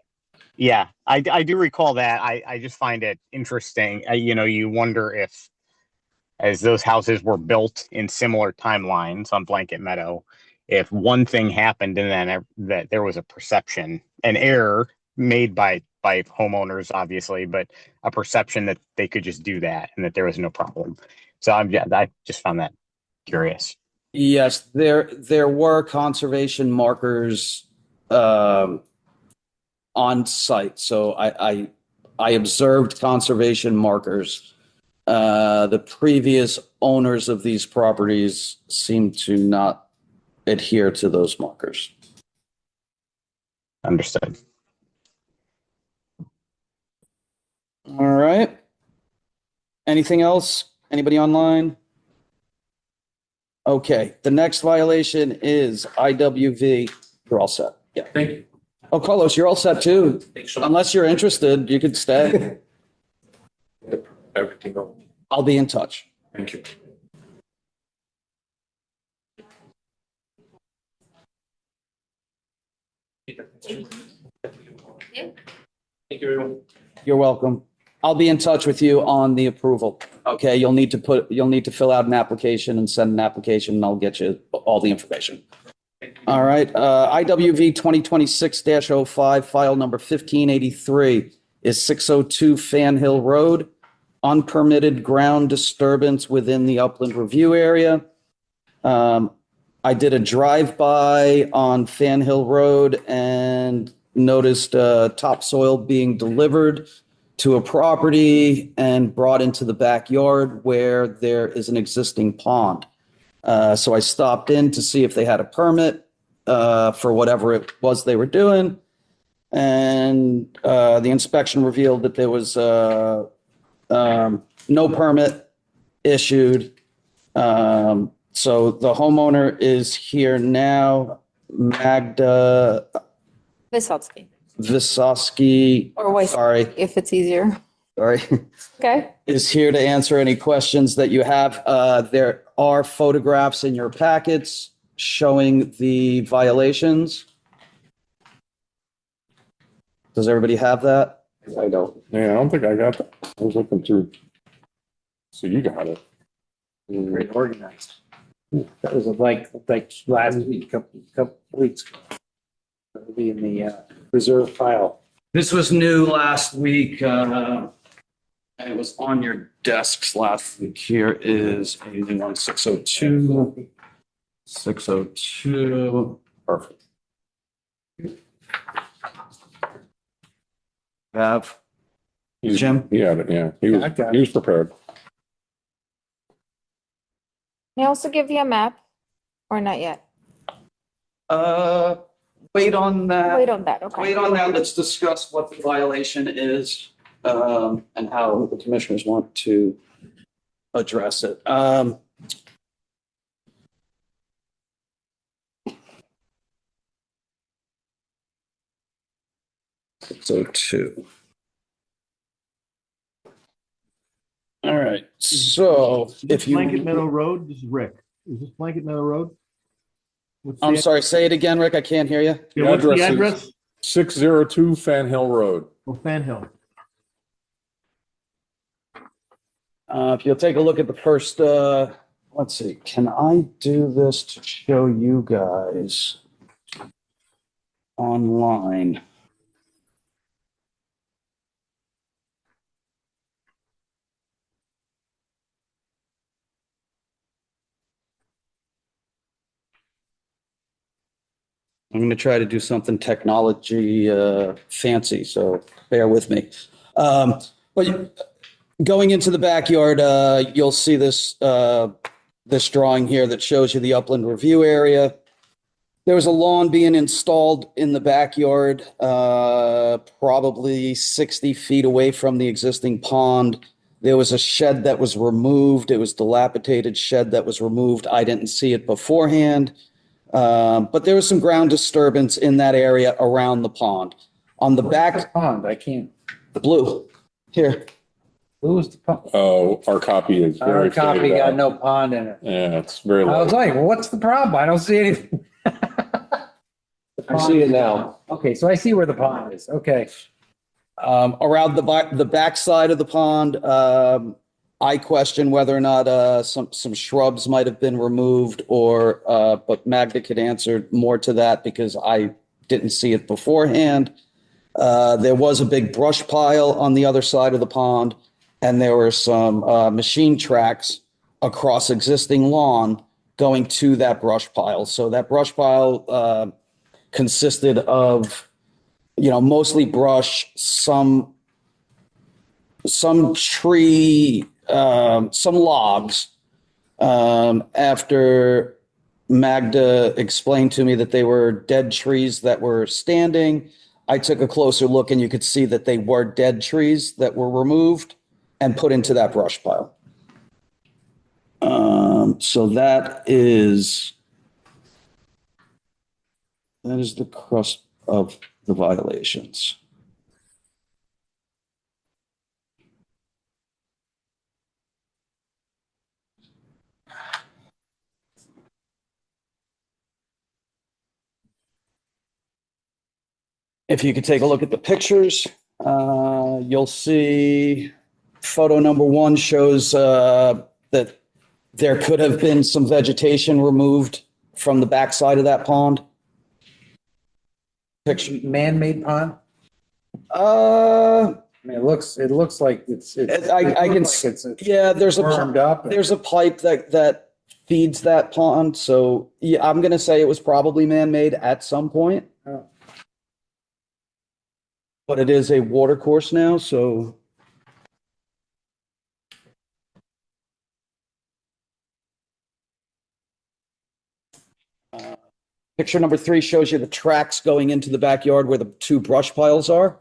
Speaker 4: I do recall that. I just find it interesting. You wonder if, as those houses were built in similar timelines on Blanket Meadow, if one thing happened and then that there was a perception, an error made by homeowners, obviously, but a perception that they could just do that and that there was no problem. So I just found that curious.
Speaker 2: Yes, there were conservation markers on site. So I observed conservation markers. The previous owners of these properties seem to not adhere to those markers.
Speaker 4: Understood.
Speaker 2: All right. Anything else? Anybody online? Okay, the next violation is IWV. You're all set. Yeah.
Speaker 10: Thank you.
Speaker 2: Oh, Carlos, you're all set too.
Speaker 10: Thanks so much.
Speaker 2: Unless you're interested, you could stay.
Speaker 10: Everything else.
Speaker 2: I'll be in touch.
Speaker 10: Thank you. Thank you, everyone.
Speaker 2: You're welcome. I'll be in touch with you on the approval. Okay, you'll need to fill out an application and send an application, and I'll get you all the information. All right, IWV 2026-05, file number 1583 is 602 Fan Hill Road, unpermitted ground disturbance within the upland review area. I did a drive-by on Fan Hill Road and noticed topsoil being delivered to a property and brought into the backyard where there is an existing pond. So I stopped in to see if they had a permit for whatever it was they were doing. And the inspection revealed that there was no permit issued. So the homeowner is here now, Magda
Speaker 11: Vysotsky,
Speaker 2: Visosky,
Speaker 11: or
Speaker 2: sorry,
Speaker 11: if it's easier.
Speaker 2: sorry,
Speaker 11: Okay.
Speaker 2: is here to answer any questions that you have. There are photographs in your packets showing the violations. Does everybody have that?
Speaker 3: I don't.
Speaker 1: Yeah, I don't think I got that. I was looking through. So you got it.
Speaker 7: Very organized. That was like last week, couple weeks ago. It'll be in the reserve file.
Speaker 2: This was new last week, and it was on your desks last week. Here is a new one, 602. 602. Perfect. Have Jim?
Speaker 1: He had it, yeah.
Speaker 7: I got it.
Speaker 1: He was prepared.
Speaker 11: Can I also give you a map or not yet?
Speaker 2: Wait on that.
Speaker 11: Wait on that. Okay.
Speaker 2: Wait on that. Let's discuss what the violation is, and how the commissioners want to address it. So two. All right, so if you.
Speaker 5: Blanket Meadow Road, this is Rick. Is this Blanket Meadow Road? What's the
Speaker 2: I'm sorry, say it again, Rick. I can't hear you.
Speaker 5: Yeah, what's the
Speaker 1: Address is-
Speaker 5: address?
Speaker 1: 602 Fan Hill Road.
Speaker 5: Oh, Fan Hill.
Speaker 2: If you'll take a look at the first, let's see, can I do this to show you guys online? I'm going to try to do something technology fancy, so bear with me. But going into the backyard, you'll see this this drawing here that shows you the upland review area. There was a lawn being installed in the backyard, probably 60 feet away from the existing pond. There was a shed that was removed. It was dilapidated shed that was removed. I didn't see it beforehand. But there was some ground disturbance in that area around the pond. On the back,
Speaker 7: Pond, I can't.
Speaker 2: the blue, here.
Speaker 7: Who was the pond?
Speaker 1: Oh, our copy is
Speaker 7: Our
Speaker 1: very
Speaker 7: copy
Speaker 1: faded
Speaker 7: got
Speaker 1: out.
Speaker 7: no pond in it.
Speaker 1: Yeah, it's very
Speaker 7: I
Speaker 1: low.
Speaker 7: was like, well, what's the problem? I don't see anything.
Speaker 3: I see it now.
Speaker 7: Okay, so I see where the pond is. Okay.
Speaker 2: Around the back side of the pond, I question whether or not some shrubs might have been removed, or but Magda could answer more to that because I didn't see it beforehand. There was a big brush pile on the other side of the pond, and there were some machine tracks across existing lawn going to that brush pile. So that brush pile consisted of, mostly brush, some tree, some logs. After Magda explained to me that they were dead trees that were standing, I took a closer look and you could see that they were dead trees that were removed and put into that brush pile. So that is the crust of the violations. If you could take a look at the pictures, you'll see photo number 1 shows that there could have been some vegetation removed from the backside of that pond. Picture.
Speaker 7: Man-made pond?
Speaker 2: Uh,
Speaker 7: I mean, it looks like it's.
Speaker 2: I can, yeah, there's
Speaker 7: Warmed up.
Speaker 2: there's a pipe that feeds that pond. So yeah, I'm going to say it was probably man-made at some point.
Speaker 7: Oh.
Speaker 2: But it is a water course now, so. Picture number 3 shows you the tracks going into the backyard where the 2 brush piles are.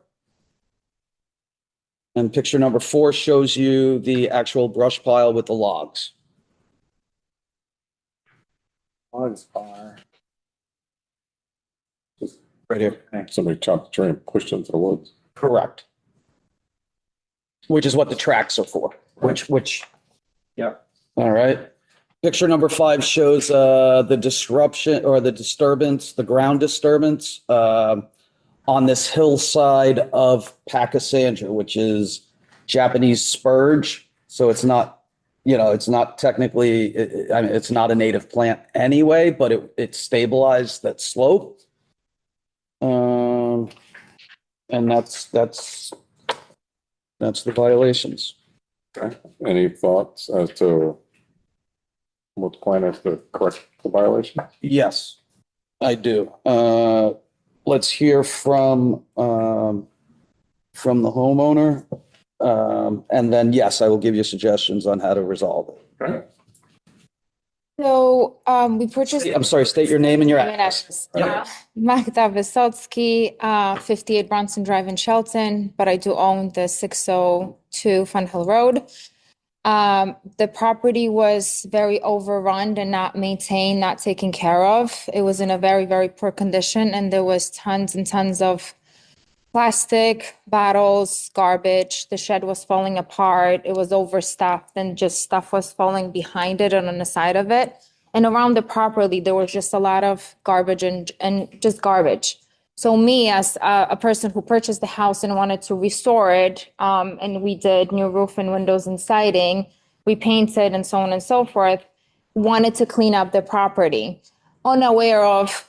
Speaker 2: And picture number 4 shows you the actual brush pile with the logs.
Speaker 7: Logs are.
Speaker 2: Right here.
Speaker 1: Somebody chopped the tree and pushed it into the woods.
Speaker 2: Correct. Which is what the tracks are for, which.
Speaker 7: Yep.
Speaker 2: All right. Picture number 5 shows the disruption or the disturbance, the ground disturbance on this hillside of Pachysandra, which is Japanese spurge. So it's not, it's not technically, I mean, it's not a native plant anyway, but it stabilized that slope. And that's the violations.
Speaker 1: Okay. Any thoughts as to what the plan is to correct the violation?
Speaker 2: Yes, I do. Let's hear from the homeowner. And then, yes, I will give you suggestions on how to resolve it.
Speaker 1: Okay.
Speaker 11: So we purchased.
Speaker 2: I'm sorry, state your name and your address.
Speaker 11: Magda Wysocki, 58 Bronson Drive in Shelton, but I do own the 602 Fun Hill Road. The property was very overrun and not maintained, not taken care of. It was in a very, very poor condition, and there was tons and tons of plastic bottles, garbage. The shed was falling apart. It was overstuffed, and just stuff was falling behind it and on the side of it. And around the property, there was just a lot of garbage and just garbage. So me, as a person who purchased the house and wanted to restore it, and we did new roof and windows and siding, we painted and so on and so forth, wanted to clean up the property. Unaware of,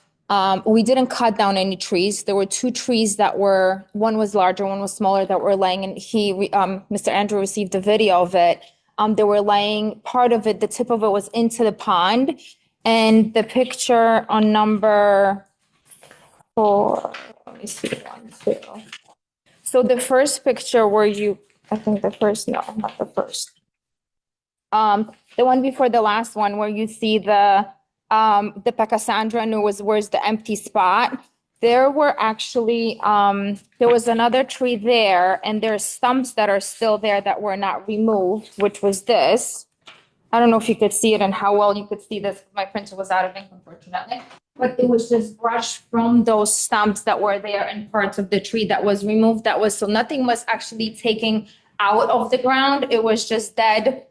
Speaker 11: we didn't cut down any trees. There were 2 trees that were, one was larger, one was smaller, that were laying, and Mr. Andrew received a video of it. They were laying, part of it, the tip of it was into the pond. And the picture on number 4, let me see, 1, 2. So the first picture where I think the first, no, not the first. The one before the last one where you see the Pachysandra, and where's the empty spot. There were actually, there was another tree there, and there's stumps that are still there that were not removed, which was this. I don't know if you could see it and how well you could see this. My printer was out of ink, unfortunately. But it was just brush from those stumps that were there and parts of the tree that was removed. So nothing was actually taken out of the ground. It was just dead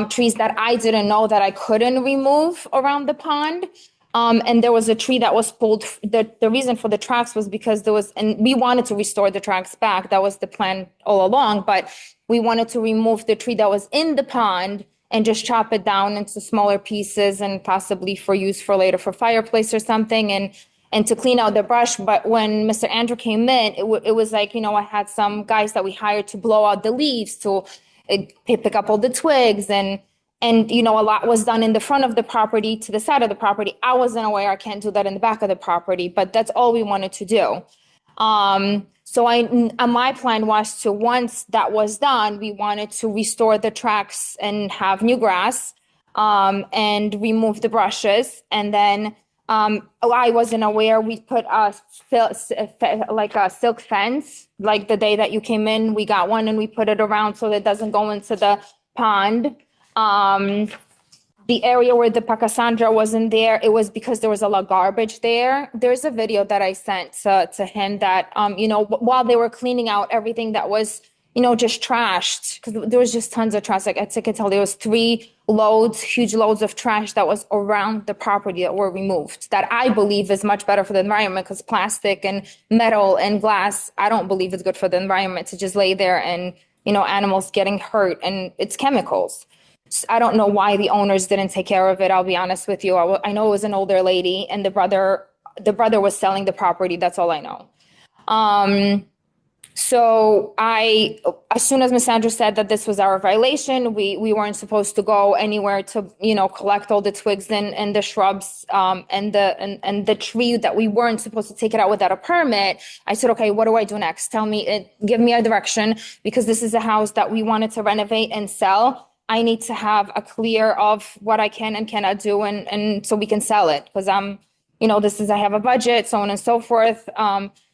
Speaker 11: trees that I didn't know that I couldn't remove around the pond. And there was a tree that was pulled. The reason for the tracks was because and we wanted to restore the tracks back. That was the plan all along, but we wanted to remove the tree that was in the pond and just chop it down into smaller pieces and possibly for use for later for fireplace or something and to clean out the brush. But when Mr. Andrew came in, it was like, I had some guys that we hired to blow out the leaves, to pick up all the twigs and a lot was done in the front of the property to the side of the property. I wasn't aware I can't do that in the back of the property, but that's all we wanted to do. So my plan was to, once that was done, we wanted to restore the tracks and have new grass, and remove the brushes. And then I wasn't aware we put like a silk fence, like the day that you came in, we got one and we put it around so that it doesn't go into the pond. The area where the Pachysandra wasn't there, it was because there was a lot of garbage there. There's a video that I sent to him that, while they were cleaning out everything that was, just trashed, because there was just tons of trash. Like I could tell there was 3 loads, huge loads of trash that was around the property that were removed, that I believe is much better for the environment, because plastic and metal and glass, I don't believe it's good for the environment to just lay there and, animals getting hurt, and it's chemicals. I don't know why the owners didn't take care of it. I'll be honest with you. I know it was an older lady, and the brother was selling the property. That's all I know. So as soon as Ms. Sandra said that this was our violation, we weren't supposed to go anywhere to, collect all the twigs and the shrubs, and the tree, that we weren't supposed to take it out without a permit. I said, okay, what do I do next? Give me a direction, because this is a house that we wanted to renovate and sell. I need to have a clear of what I can and cannot do, and so we can sell it, because I have a budget, so on and so forth.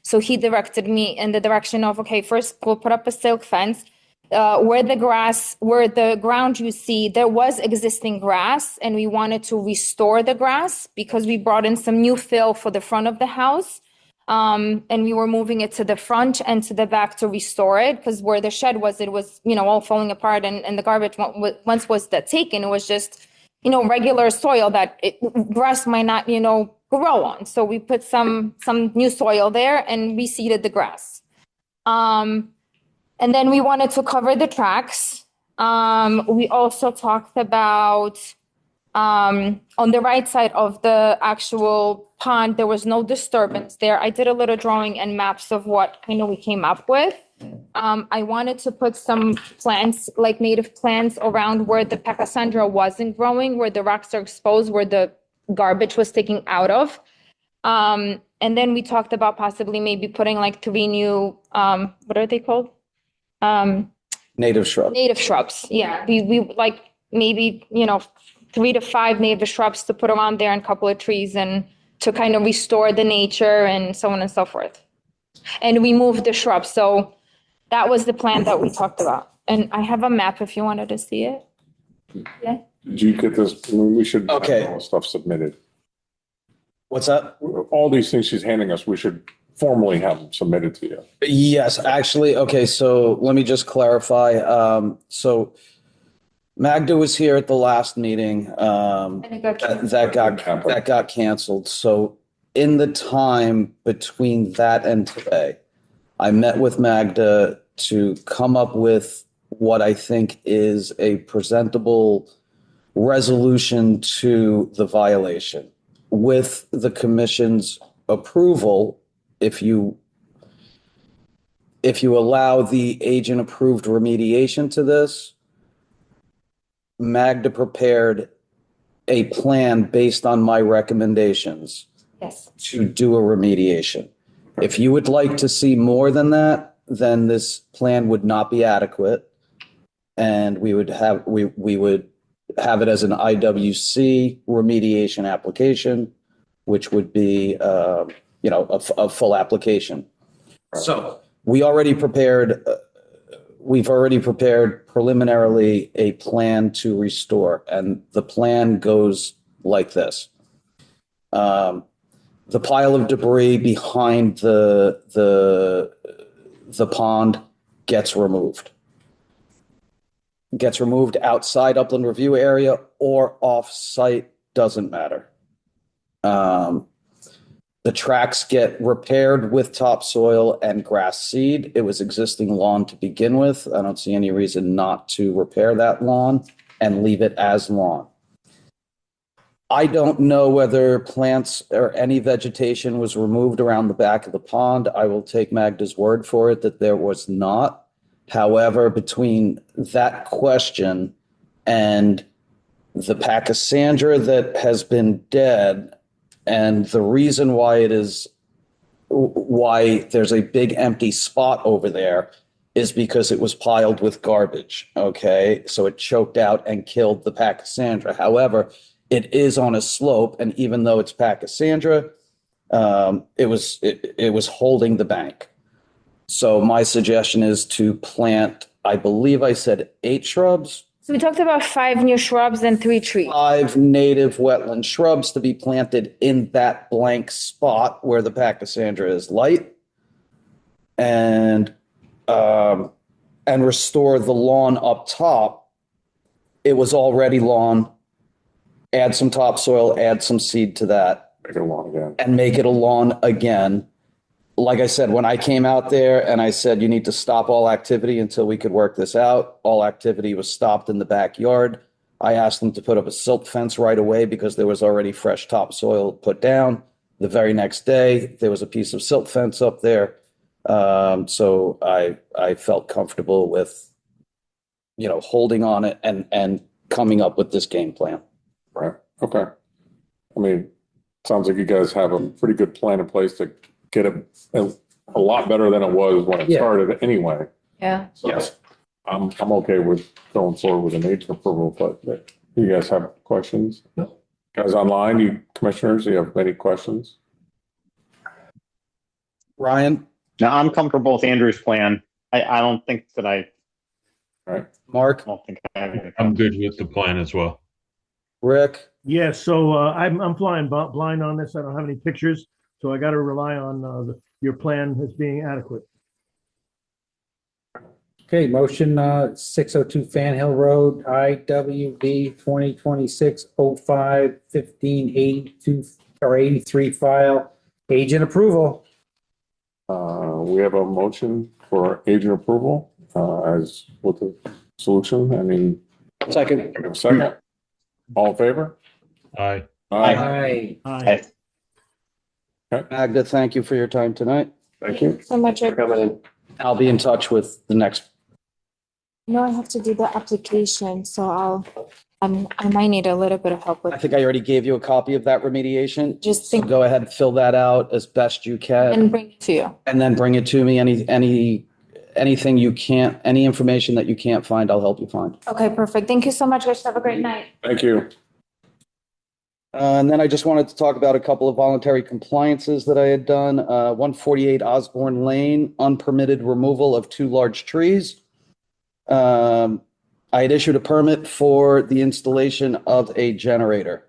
Speaker 11: So he directed me in the direction of, okay, first we'll put up a silk fence. Where the ground you see, there was existing grass, and we wanted to restore the grass because we brought in some new fill for the front of the house. And we were moving it to the front and to the back to restore it, because where the shed was, it was, all falling apart, and the garbage once was taken, it was just, regular soil that grass might not, grow on. So we put some new soil there and reseeded the grass. And then we wanted to cover the tracks. We also talked about, on the right side of the actual pond, there was no disturbance there. I did a little drawing and maps of what we came up with. I wanted to put some plants, like native plants, around where the Pachysandra wasn't growing, where the rocks are exposed, where the garbage was taken out of. And then we talked about possibly maybe putting like 3 new, what are they called?
Speaker 2: Native shrub.
Speaker 11: Native shrubs. Yeah. We like maybe, 3 to 5 native shrubs to put around there, and a couple of trees, and to kind of restore the nature and so on and so forth. And we moved the shrubs. So that was the plan that we talked about. And I have a map if you wanted to see it. Yeah.
Speaker 1: Did you get this? We should have
Speaker 2: Okay.
Speaker 1: all the stuff submitted.
Speaker 2: What's that?
Speaker 1: All these things she's handing us, we should formally have them submitted to you.
Speaker 2: Yes, actually. Okay. So let me just clarify. So Magda was here at the last meeting.
Speaker 11: And it got
Speaker 2: That got canceled. So in the time between that and today, I met with Magda to come up with what I think is a presentable resolution to the violation. With the commission's approval, if you allow the agent-approved remediation to this, Magda prepared a plan based on my recommendations.
Speaker 11: Yes.
Speaker 2: To do a remediation. If you would like to see more than that, then this plan would not be adequate. And we would have it as an IWC remediation application, which would be, a full application. So we've already prepared preliminarily a plan to restore, and the plan goes like this. The pile of debris behind the pond gets removed. Gets removed outside upland review area or off-site, doesn't matter. The tracks get repaired with topsoil and grass seed. It was existing lawn to begin with. I don't see any reason not to repair that lawn and leave it as lawn. I don't know whether plants or any vegetation was removed around the back of the pond. I will take Magda's word for it that there was not. However, between that question and the Pachysandra that has been dead, and the reason why there's a big empty spot over there is because it was piled with garbage. Okay, so it choked out and killed the Pachysandra. However, It is on a slope, and even though it's Pachysandra, it was holding the bank. So my suggestion is to plant, I believe I said 8 shrubs,
Speaker 11: So we talked about 5 new shrubs and 3 trees.
Speaker 2: 5 native wetland shrubs to be planted in that blank spot where the Pachysandra is light, and restore the lawn up top. It was already lawn. Add some topsoil, add some seed to that,
Speaker 1: Make it along again.
Speaker 2: and make it a lawn again. Like I said, when I came out there and I said, you need to stop all activity until we could work this out, all activity was stopped in the backyard. I asked them to put up a silt fence right away because there was already fresh topsoil put down. The very next day, there was a piece of silt fence up there. So I felt comfortable with, holding on it and coming up with this game plan.
Speaker 1: Right. Okay. I mean, sounds like you guys have a pretty good plan in place to get it a lot better than it was when it
Speaker 7: Yeah.
Speaker 1: started anyway.
Speaker 11: Yeah.
Speaker 1: So I'm okay with going forward with an agent approval, but you guys have questions?
Speaker 3: No.
Speaker 1: Guys online, you commissioners, you have any questions?
Speaker 2: Ryan,
Speaker 4: Now, I'm comfortable with Andrew's plan. I don't think that I
Speaker 2: Mark,
Speaker 4: don't think I have any.
Speaker 8: I'm good with the plan as well.
Speaker 2: Rick,
Speaker 5: Yeah, so I'm flying blind on this. I don't have any pictures, so I got to rely on your plan as being adequate.
Speaker 7: Okay, motion 602 Fan Hill Road, IWB 2026-05-1582 or 83 file, agent approval.
Speaker 1: We have a motion for agent approval as with the solution. I mean,
Speaker 2: second.
Speaker 1: second. All in favor?
Speaker 8: Aye.
Speaker 7: Aye.
Speaker 5: Aye.
Speaker 2: Magda, thank you for your time tonight.
Speaker 1: Thank you.
Speaker 11: So much.
Speaker 3: For coming in.
Speaker 2: I'll be in touch with the next.
Speaker 11: No, I have to do the application, so I might need a little bit of help
Speaker 2: I
Speaker 11: with.
Speaker 2: think I already gave you a copy of that remediation.
Speaker 11: Just
Speaker 2: So
Speaker 11: think
Speaker 2: go ahead and fill that out as best you can,
Speaker 11: and bring it to you.
Speaker 2: and then bring it to me. Anything you can't, any information that you can't find, I'll help you find.
Speaker 11: Okay, perfect. Thank you so much, guys. Have a great night.
Speaker 1: Thank you.
Speaker 2: And then I just wanted to talk about a couple of voluntary compliances that I had done. 148 Osborne Lane, unpermitted removal of 2 large trees. I had issued a permit for the installation of a generator.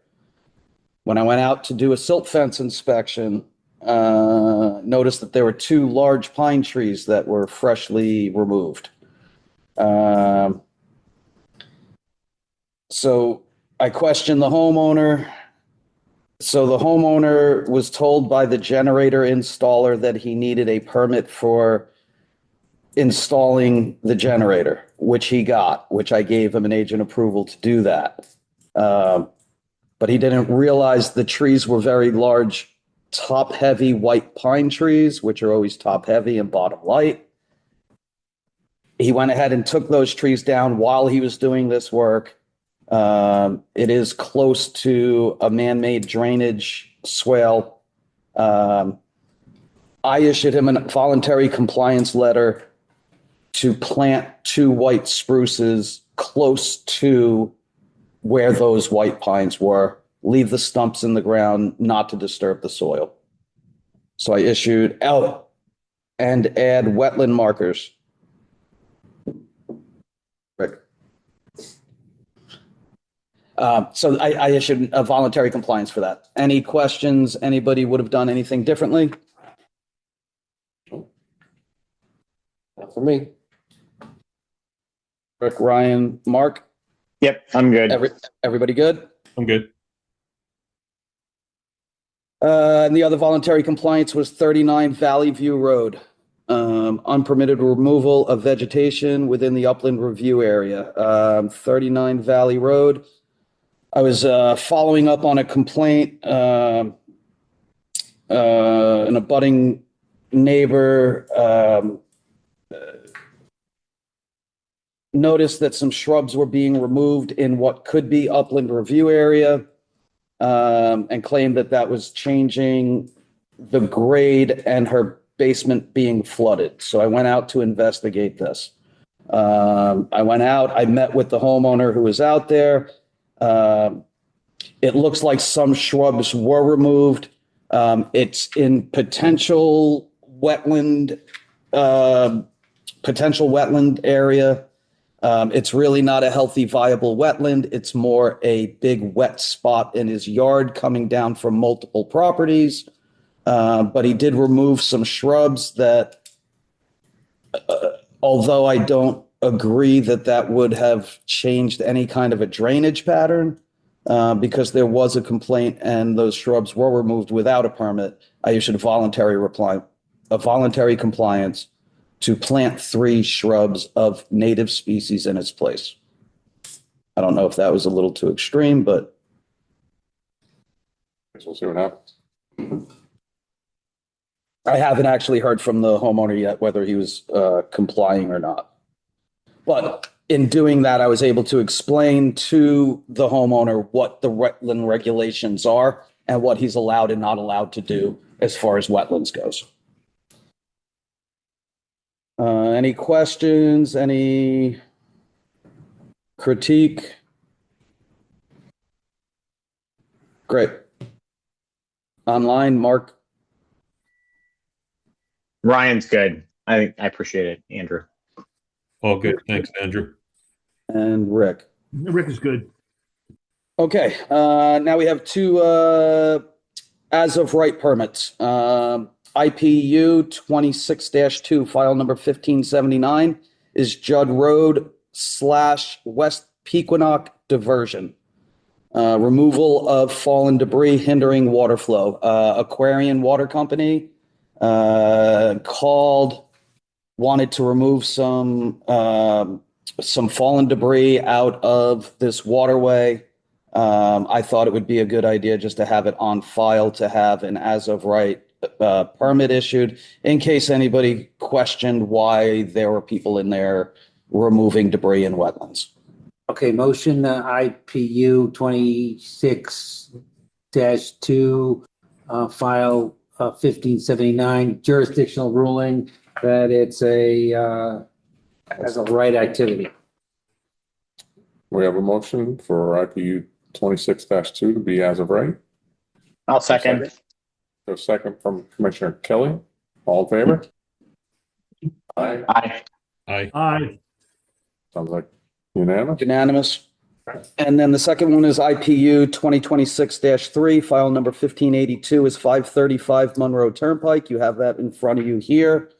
Speaker 2: When I went out to do a silt fence inspection, noticed that there were 2 large pine trees that were freshly removed. So I questioned the homeowner. So the homeowner was told by the generator installer that he needed a permit for installing the generator, which he got, which I gave him an agent approval to do that. But he didn't realize the trees were very large, top-heavy white pine trees, which are always top-heavy and bottom light. He went ahead and took those trees down while he was doing this work. It is close to a man-made drainage swale. I issued him a voluntary compliance letter to plant 2 white spruces close to where those white pines were, leave the stumps in the ground, not to disturb the soil. So I issued out and add wetland markers. Rick. So I issued a voluntary compliance for that. Any questions? Anybody would have done anything differently?
Speaker 3: Not for me.
Speaker 2: Rick, Ryan, Mark,
Speaker 4: Yep, I'm good.
Speaker 2: everybody good?
Speaker 8: I'm good.
Speaker 2: And the other voluntary compliance was 39 Valley View Road. Unpermitted removal of vegetation within the upland review area. 39 Valley Road. I was following up on a complaint. An abutting neighbor noticed that some shrubs were being removed in what could be upland review area, and claimed that that was changing the grade and her basement being flooded. So I went out to investigate this. I went out, I met with the homeowner who was out there. It looks like some shrubs were removed. It's in potential wetland area. It's really not a healthy, viable wetland. It's more a big wet spot in his yard coming down from multiple properties. But he did remove some shrubs that, although I don't agree that that would have changed any kind of a drainage pattern, because there was a complaint and those shrubs were removed without a permit, I issued a voluntary compliance to plant 3 shrubs of native species in its place. I don't know if that was a little too extreme, but
Speaker 1: Guess we'll see what happens.
Speaker 2: I haven't actually heard from the homeowner yet whether he was complying or not. But in doing that, I was able to explain to the homeowner what the wetland regulations are and what he's allowed and not allowed to do as far as wetlands goes. Any questions? Any critique? Great. Online, Mark?
Speaker 4: Ryan's good. I appreciate it, Andrew.
Speaker 8: All good. Thanks, Andrew.
Speaker 2: And Rick.
Speaker 5: Rick is good.
Speaker 2: Okay, now we have 2 as of right permits. IPU 26-2, file number 1579 is Judd Road / West Pequannock diversion. Removal of fallen debris hindering water flow. Aquarian Water Company wanted to remove some fallen debris out of this waterway. I thought it would be a good idea just to have it on file to have an as of right permit issued in case anybody questioned why there were people in there removing debris in wetlands.
Speaker 7: Okay, motion IPU 26-2, file 1579, jurisdictional ruling that it's as of right activity.
Speaker 1: We have a motion for IPU 26-2 to be as of right.
Speaker 4: I'll second.
Speaker 1: A second from Commissioner Kelly. All in favor? Aye.
Speaker 4: Aye.
Speaker 8: Aye.
Speaker 5: Aye.
Speaker 1: Sounds like unanimous.
Speaker 2: Unanimous. And then the second one is IPU 2026-3, file number 1582 is 535 Monroe Turnpike. You have that in front of you here.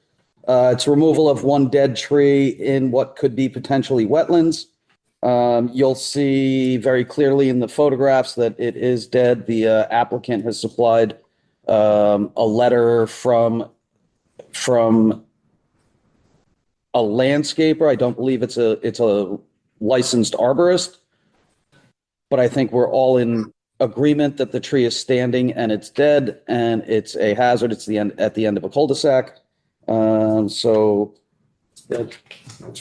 Speaker 2: It's removal of one dead tree in what could be potentially wetlands. You'll see very clearly in the photographs that it is dead. The applicant has supplied a letter from a landscaper. I don't believe it's a licensed arborist, but I think we're all in agreement that the tree is standing and it's dead and it's a hazard. It's at the end of a cul-de-sac. So it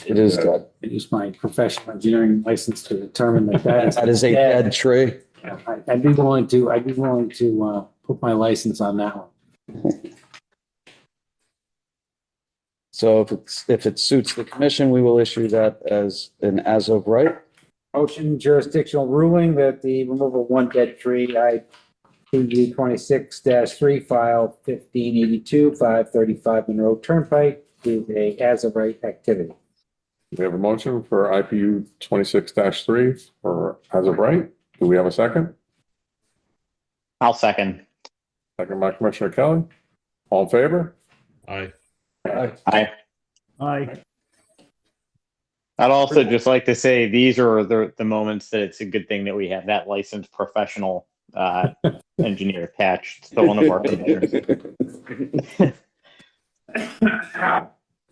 Speaker 2: is dead.
Speaker 7: I use my professional engineering license to determine that
Speaker 2: That is a dead tree.
Speaker 7: I'd be willing to put my license on that one.
Speaker 2: So if it suits the commission, we will issue that as an as of right.
Speaker 7: Motion jurisdictional ruling that the removal of one dead tree, IPU 26-3, file 1582, 535 Monroe Turnpike, is a as of right activity.
Speaker 1: We have a motion for IPU 26-3 for as of right. Do we have a second?
Speaker 4: I'll second.
Speaker 1: Second by Commissioner Kelly. All in favor?
Speaker 8: Aye.
Speaker 4: Aye.
Speaker 5: Aye.
Speaker 4: I'd also just like to say these are the moments that it's a good thing that we have that licensed professional engineer attached to one of our commissioners.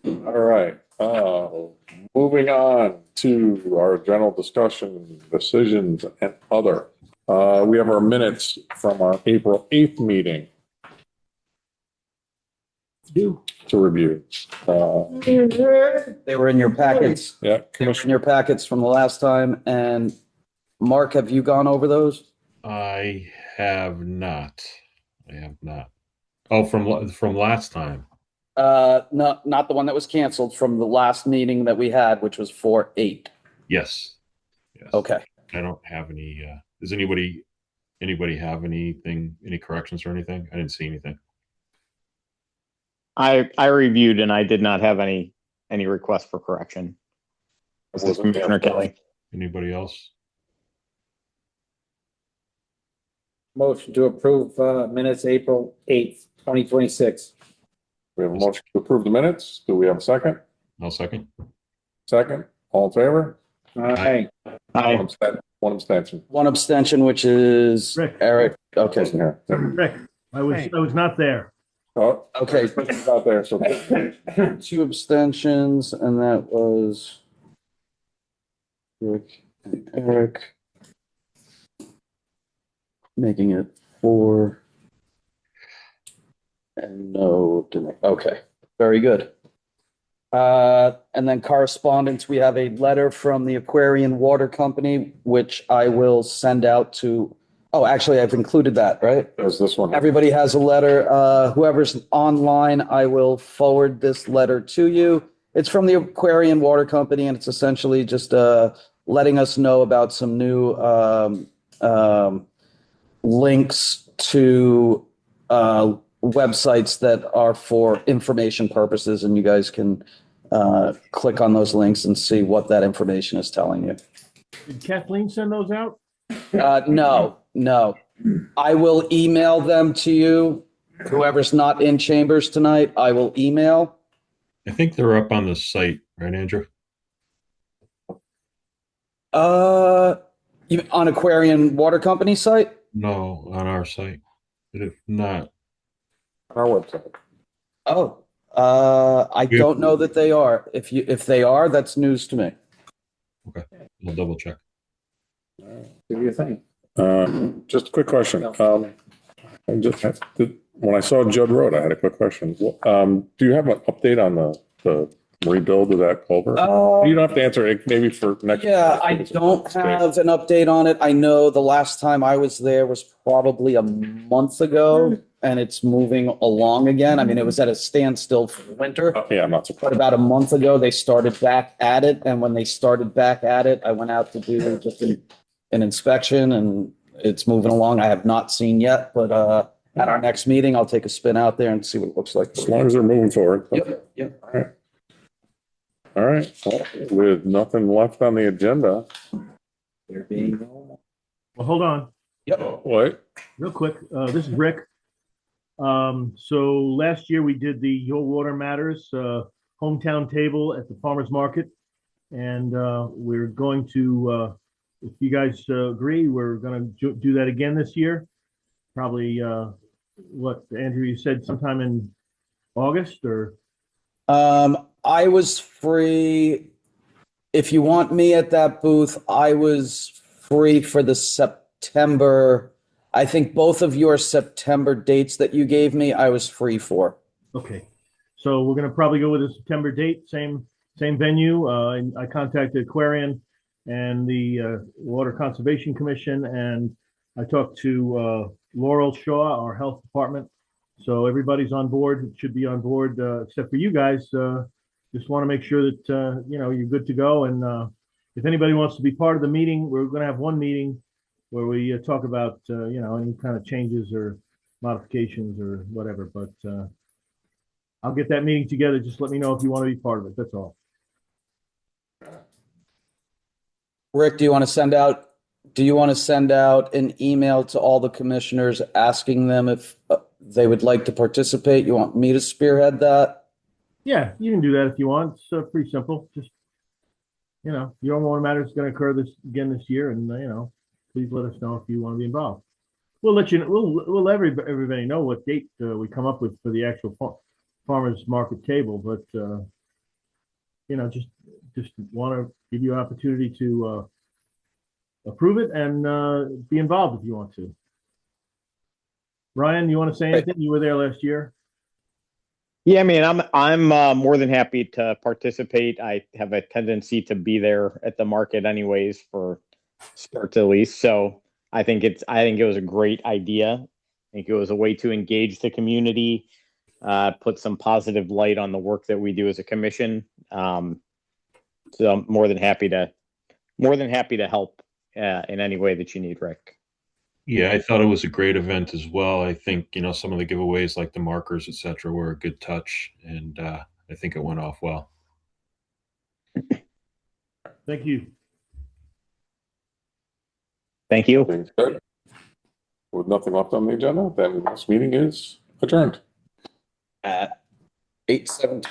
Speaker 1: All right. Moving on to our general discussion, decisions, and other. We have our minutes from our April 8th meeting to review.
Speaker 2: They were in your packets.
Speaker 1: Yeah,
Speaker 2: In your packets from the last time. And Mark, have you gone over those?
Speaker 8: I have not. Oh, from last time.
Speaker 2: No, not the one that was canceled, from the last meeting that we had, which was 4/8.
Speaker 8: Yes.
Speaker 2: Okay.
Speaker 8: I don't have any. Does anybody Anybody have anything, any corrections or anything? I didn't see anything.
Speaker 4: I reviewed and I did not have any requests for correction. This is Commissioner Kelly.
Speaker 8: Anybody else?
Speaker 7: Motion to approve minutes April 8th, 2026.
Speaker 1: We have a motion to approve the minutes. Do we have a second?
Speaker 8: No second.
Speaker 1: Second, all in favor?
Speaker 7: Aye.
Speaker 4: Aye.
Speaker 1: One abstention.
Speaker 2: One abstention, which is
Speaker 5: Rick.
Speaker 2: Eric. Okay.
Speaker 1: Wasn't here.
Speaker 5: Rick, I was not there.
Speaker 1: Oh,
Speaker 2: Okay.
Speaker 1: it's out there, so.
Speaker 2: Two abstentions, and that was Rick and Eric. Making it 4. And no, okay, very good. And then correspondence, we have a letter from the Aquarian Water Company, which I will send out to, oh, actually, I've included that, right?
Speaker 1: There's this one.
Speaker 2: Everybody has a letter. Whoever's online, I will forward this letter to you. It's from the Aquarian Water Company, and it's essentially just letting us know about some new links to websites that are for information purposes, and you guys can click on those links and see what that information is telling you.
Speaker 5: Did Kathleen send those out?
Speaker 2: No. I will email them to you. Whoever's not in chambers tonight, I will email.
Speaker 8: I think they're up on the site, right, Andrew?
Speaker 2: You on Aquarian Water Company site?
Speaker 8: No, on our site. But if not,
Speaker 1: Our website.
Speaker 2: Oh, I don't know that they are. If they are, that's news to me.
Speaker 8: okay, we'll double check.
Speaker 7: Do your thing.
Speaker 1: Just a quick question. When I saw Judd Road, I had a quick question. Do you have an update on the rebuild of that culvert? You don't have to answer it, maybe for next.
Speaker 2: Yeah, I don't have an update on it. I know the last time I was there was probably a month ago, and it's moving along again. I mean, it was at a standstill for the winter.
Speaker 1: Yeah, I'm not
Speaker 2: But
Speaker 1: surprised.
Speaker 2: about a month ago, they started back at it, and when they started back at it, I went out to do just an inspection, and it's moving along. I have not seen yet, but at our next meeting, I'll take a spin out there and see what it looks like.
Speaker 1: As long as they're moving forward.
Speaker 2: Yep.
Speaker 1: All right. Well, with nothing left on the agenda.
Speaker 2: There being no.
Speaker 5: Well, hold on,
Speaker 1: What?
Speaker 5: real quick. This is Rick. So last year we did the Your Water Matters hometown table at the farmers market, and we're going to, if you guys agree, we're going to do that again this year. Probably, what Andrew, you said sometime in August or?
Speaker 2: I was free. If you want me at that booth, I was free for the September. I think both of your September dates that you gave me, I was free for.
Speaker 5: Okay, so we're gonna probably go with a September date, same venue. And I contacted Aquarian and the Water Conservation Commission, and I talked to Laurel Shaw, our health department. So everybody's on board. It should be on board, except for you guys. Just want to make sure that you're good to go. And if anybody wants to be part of the meeting, we're going to have one meeting where we talk about any kind of changes or modifications or whatever. But I'll get that meeting together. Just let me know if you want to be part of it. That's all.
Speaker 2: Rick, do you want to send out an email to all the commissioners asking them if they would like to participate? You want me to spearhead that?
Speaker 5: Yeah, you can do that if you want. It's pretty simple. Just Your Water Matters is going to occur this year, and please let us know if you want to be involved. We'll let you know. We'll let everybody know what date we come up with for the actual farmers market table. But just want to give you an opportunity to approve it and be involved if you want to. Ryan, you want to say anything? You were there last year.
Speaker 4: Yeah, I mean, I'm more than happy to participate. I have a tendency to be there at the market anyways for sports at least. So I think it was a great idea. I think it was a way to engage the community, put some positive light on the work that we do as a commission. So I'm more than happy to help in any way that you need, Rick.
Speaker 8: Yeah, I thought it was a great event as well. I think, some of the giveaways like the markers, et cetera, were a good touch, and I think it went off well.
Speaker 5: Thank you.
Speaker 4: Thank you.
Speaker 1: Being said, with nothing left on the agenda, then this meeting is adjourned.
Speaker 2: At 8:17.